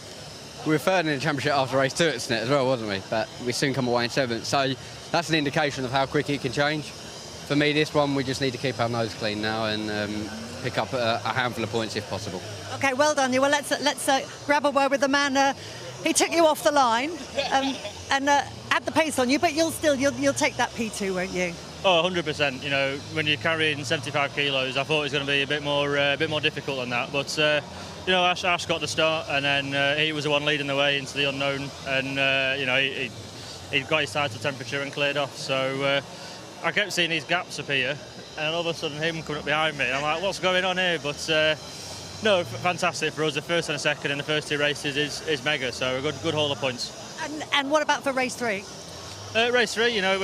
We were 3rd in the championship after race 2 at Snet as well, wasn't we? But we soon come away in 7th. So that's an indication of how quick it can change. For me, this one, we just need to keep our nose clean now and pick up a handful of points if possible. Okay, well done you. Well, let's grab a word with the man. He took you off the line and had the pace on you, but you'll take that P2, won't you? Oh, 100%. You know, when you're carrying 75 kilos, I thought it was going to be a bit more difficult than that. But you know, Ash got the start, and then he was the one leading the way into the unknown, and you know, he got his side to temperature and cleared off. So I kept seeing these gaps appear, and all of a sudden him coming up behind me. I'm like, what's going on here? But no, fantastic for us. The 1st and the 2nd in the first 2 races is mega. So a good haul of points. And what about for race 3? Race 3, you know,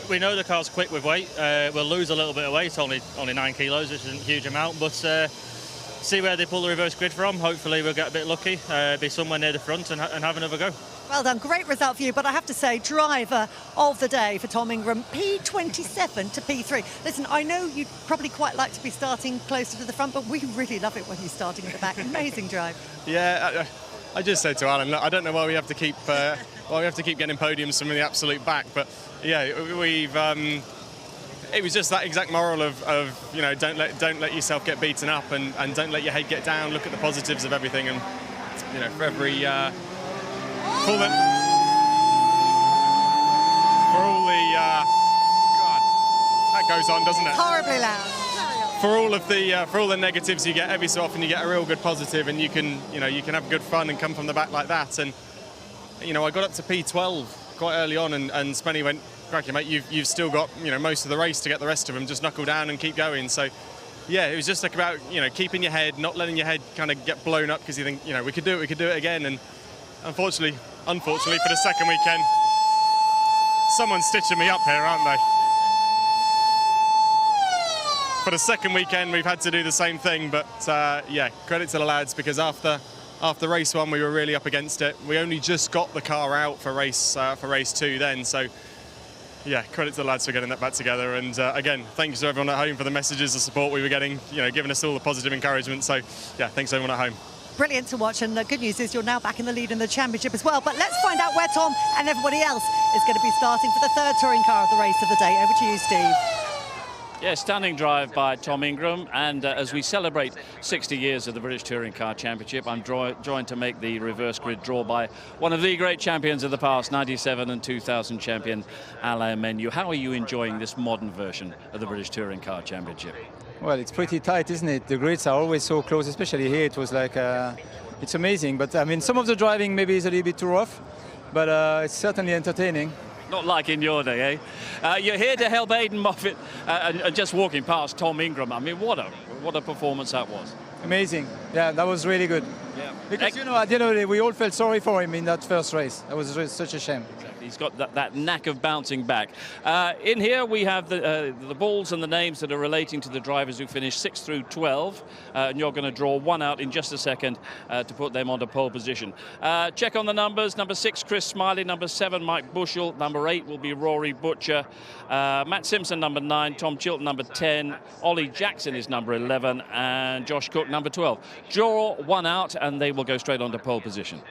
we know the car's quick with weight. We'll lose a little bit of weight, only 9 kilos, which isn't a huge amount, but see where they pull the reverse grid from. Hopefully we'll get a bit lucky, be somewhere near the front and have another go. Well done, great result for you, but I have to say, driver of the day for Tom Ingram, P27 to P3. Listen, I know you'd probably quite like to be starting closer to the front, but we really love it when you're starting at the back. Amazing drive. Yeah, I just said to Alan, look, I don't know why we have to keep getting podiums from the absolute back, but yeah, we've it was just that exact moral of you know, don't let yourself get beaten up and don't let your head get down. Look at the positives of everything, and for every for all the God, that goes on, doesn't it? Horribly loud. For all the negatives you get, every so often you get a real good positive, and you can have good fun and come from the back like that. And I got up to P12 quite early on, and Spenny went, "Cracky, mate, you've still got most of the race to get the rest of them. Just knuckle down and keep going." So yeah, it was just like about keeping your head, not letting your head kind of get blown up because you think we could do it again. And unfortunately for the second weekend, someone's stitching me up here, aren't they? For the second weekend, we've had to do the same thing, but yeah, credit to the lads, because after race 1, we were really up against it. We only just got the car out for race 2 then, so yeah, credit to the lads for getting that back together. And again, thanks to everyone at home for the messages, the support we were getting, giving us all the positive encouragement. So yeah, thanks everyone at home. Brilliant to watch, and the good news is you're now back in the lead in the championship as well. But let's find out where Tom and everybody else is going to be starting for the third touring car of the race of the day. Over to you, Steve. Yeah, stunning drive by Tom Ingram, and as we celebrate 60 years of the British Touring Car Championship, I'm joined to make the reverse grid draw by one of the great champions of the past, 97 and 2000 champion Alain Menu. How are you enjoying this modern version of the British Touring Car Championship? Well, it's pretty tight, isn't it? The grids are always so close, especially here. It was like, it's amazing. But I mean, some of the driving maybe is a little bit too rough, but it's certainly entertaining. Not like in your day, eh? You're here to help Aidan Moffat, and just walking past Tom Ingram. I mean, what a performance that was. Amazing. Yeah, that was really good. Yeah. Because at the end of the day, we all felt sorry for him in that first race. That was such a shame. Exactly. He's got that knack of bouncing back. In here we have the balls and the names that are relating to the drivers who finished 6 through 12, and you're going to draw one out in just a second to put them onto pole position. Check on the numbers. Number 6, Chris Smiley. Number 7, Mike Bushell. Number 8 will be Rory Butcher. Matt Simpson, number 9. Tom Chilton, number 10. Ollie Jackson is number 11. And Josh Cook, number 12. Draw one out, and they will go straight onto pole position.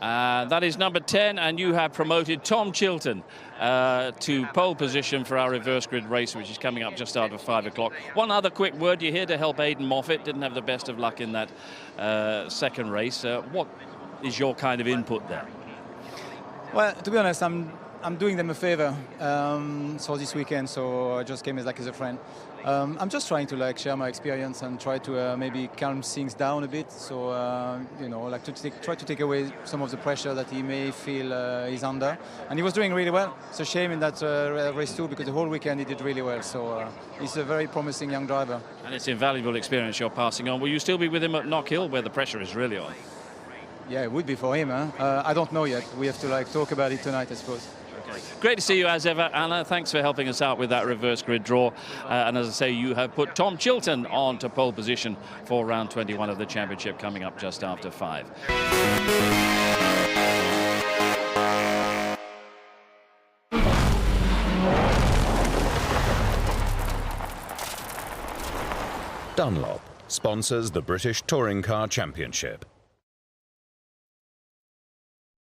That is number 10, and you have promoted Tom Chilton to pole position for our reverse grid race, which is coming up just after 5 o'clock. One other quick word, you're here to help Aidan Moffat. Didn't have the best of luck in that second race. What is your kind of input there? Well, to be honest, I'm doing them a favor for this weekend, so I just came as a friend. I'm just trying to share my experience and try to maybe calm things down a bit. So try to take away some of the pressure that he may feel he's under. And he was doing really well. It's a shame in that race 2, because the whole weekend he did really well. So he's a very promising young driver. And it's invaluable experience you're passing on. Will you still be with him at Knock Hill, where the pressure is really on? Yeah, it would be for him. I don't know yet. We have to talk about it tonight, I suppose. Great to see you as ever, Anna. Thanks for helping us out with that reverse grid draw. And as I say, you have put Tom Chilton on to pole position for round 21 of the championship, coming up just after 5. Dunlop sponsors the British Touring Car Championship.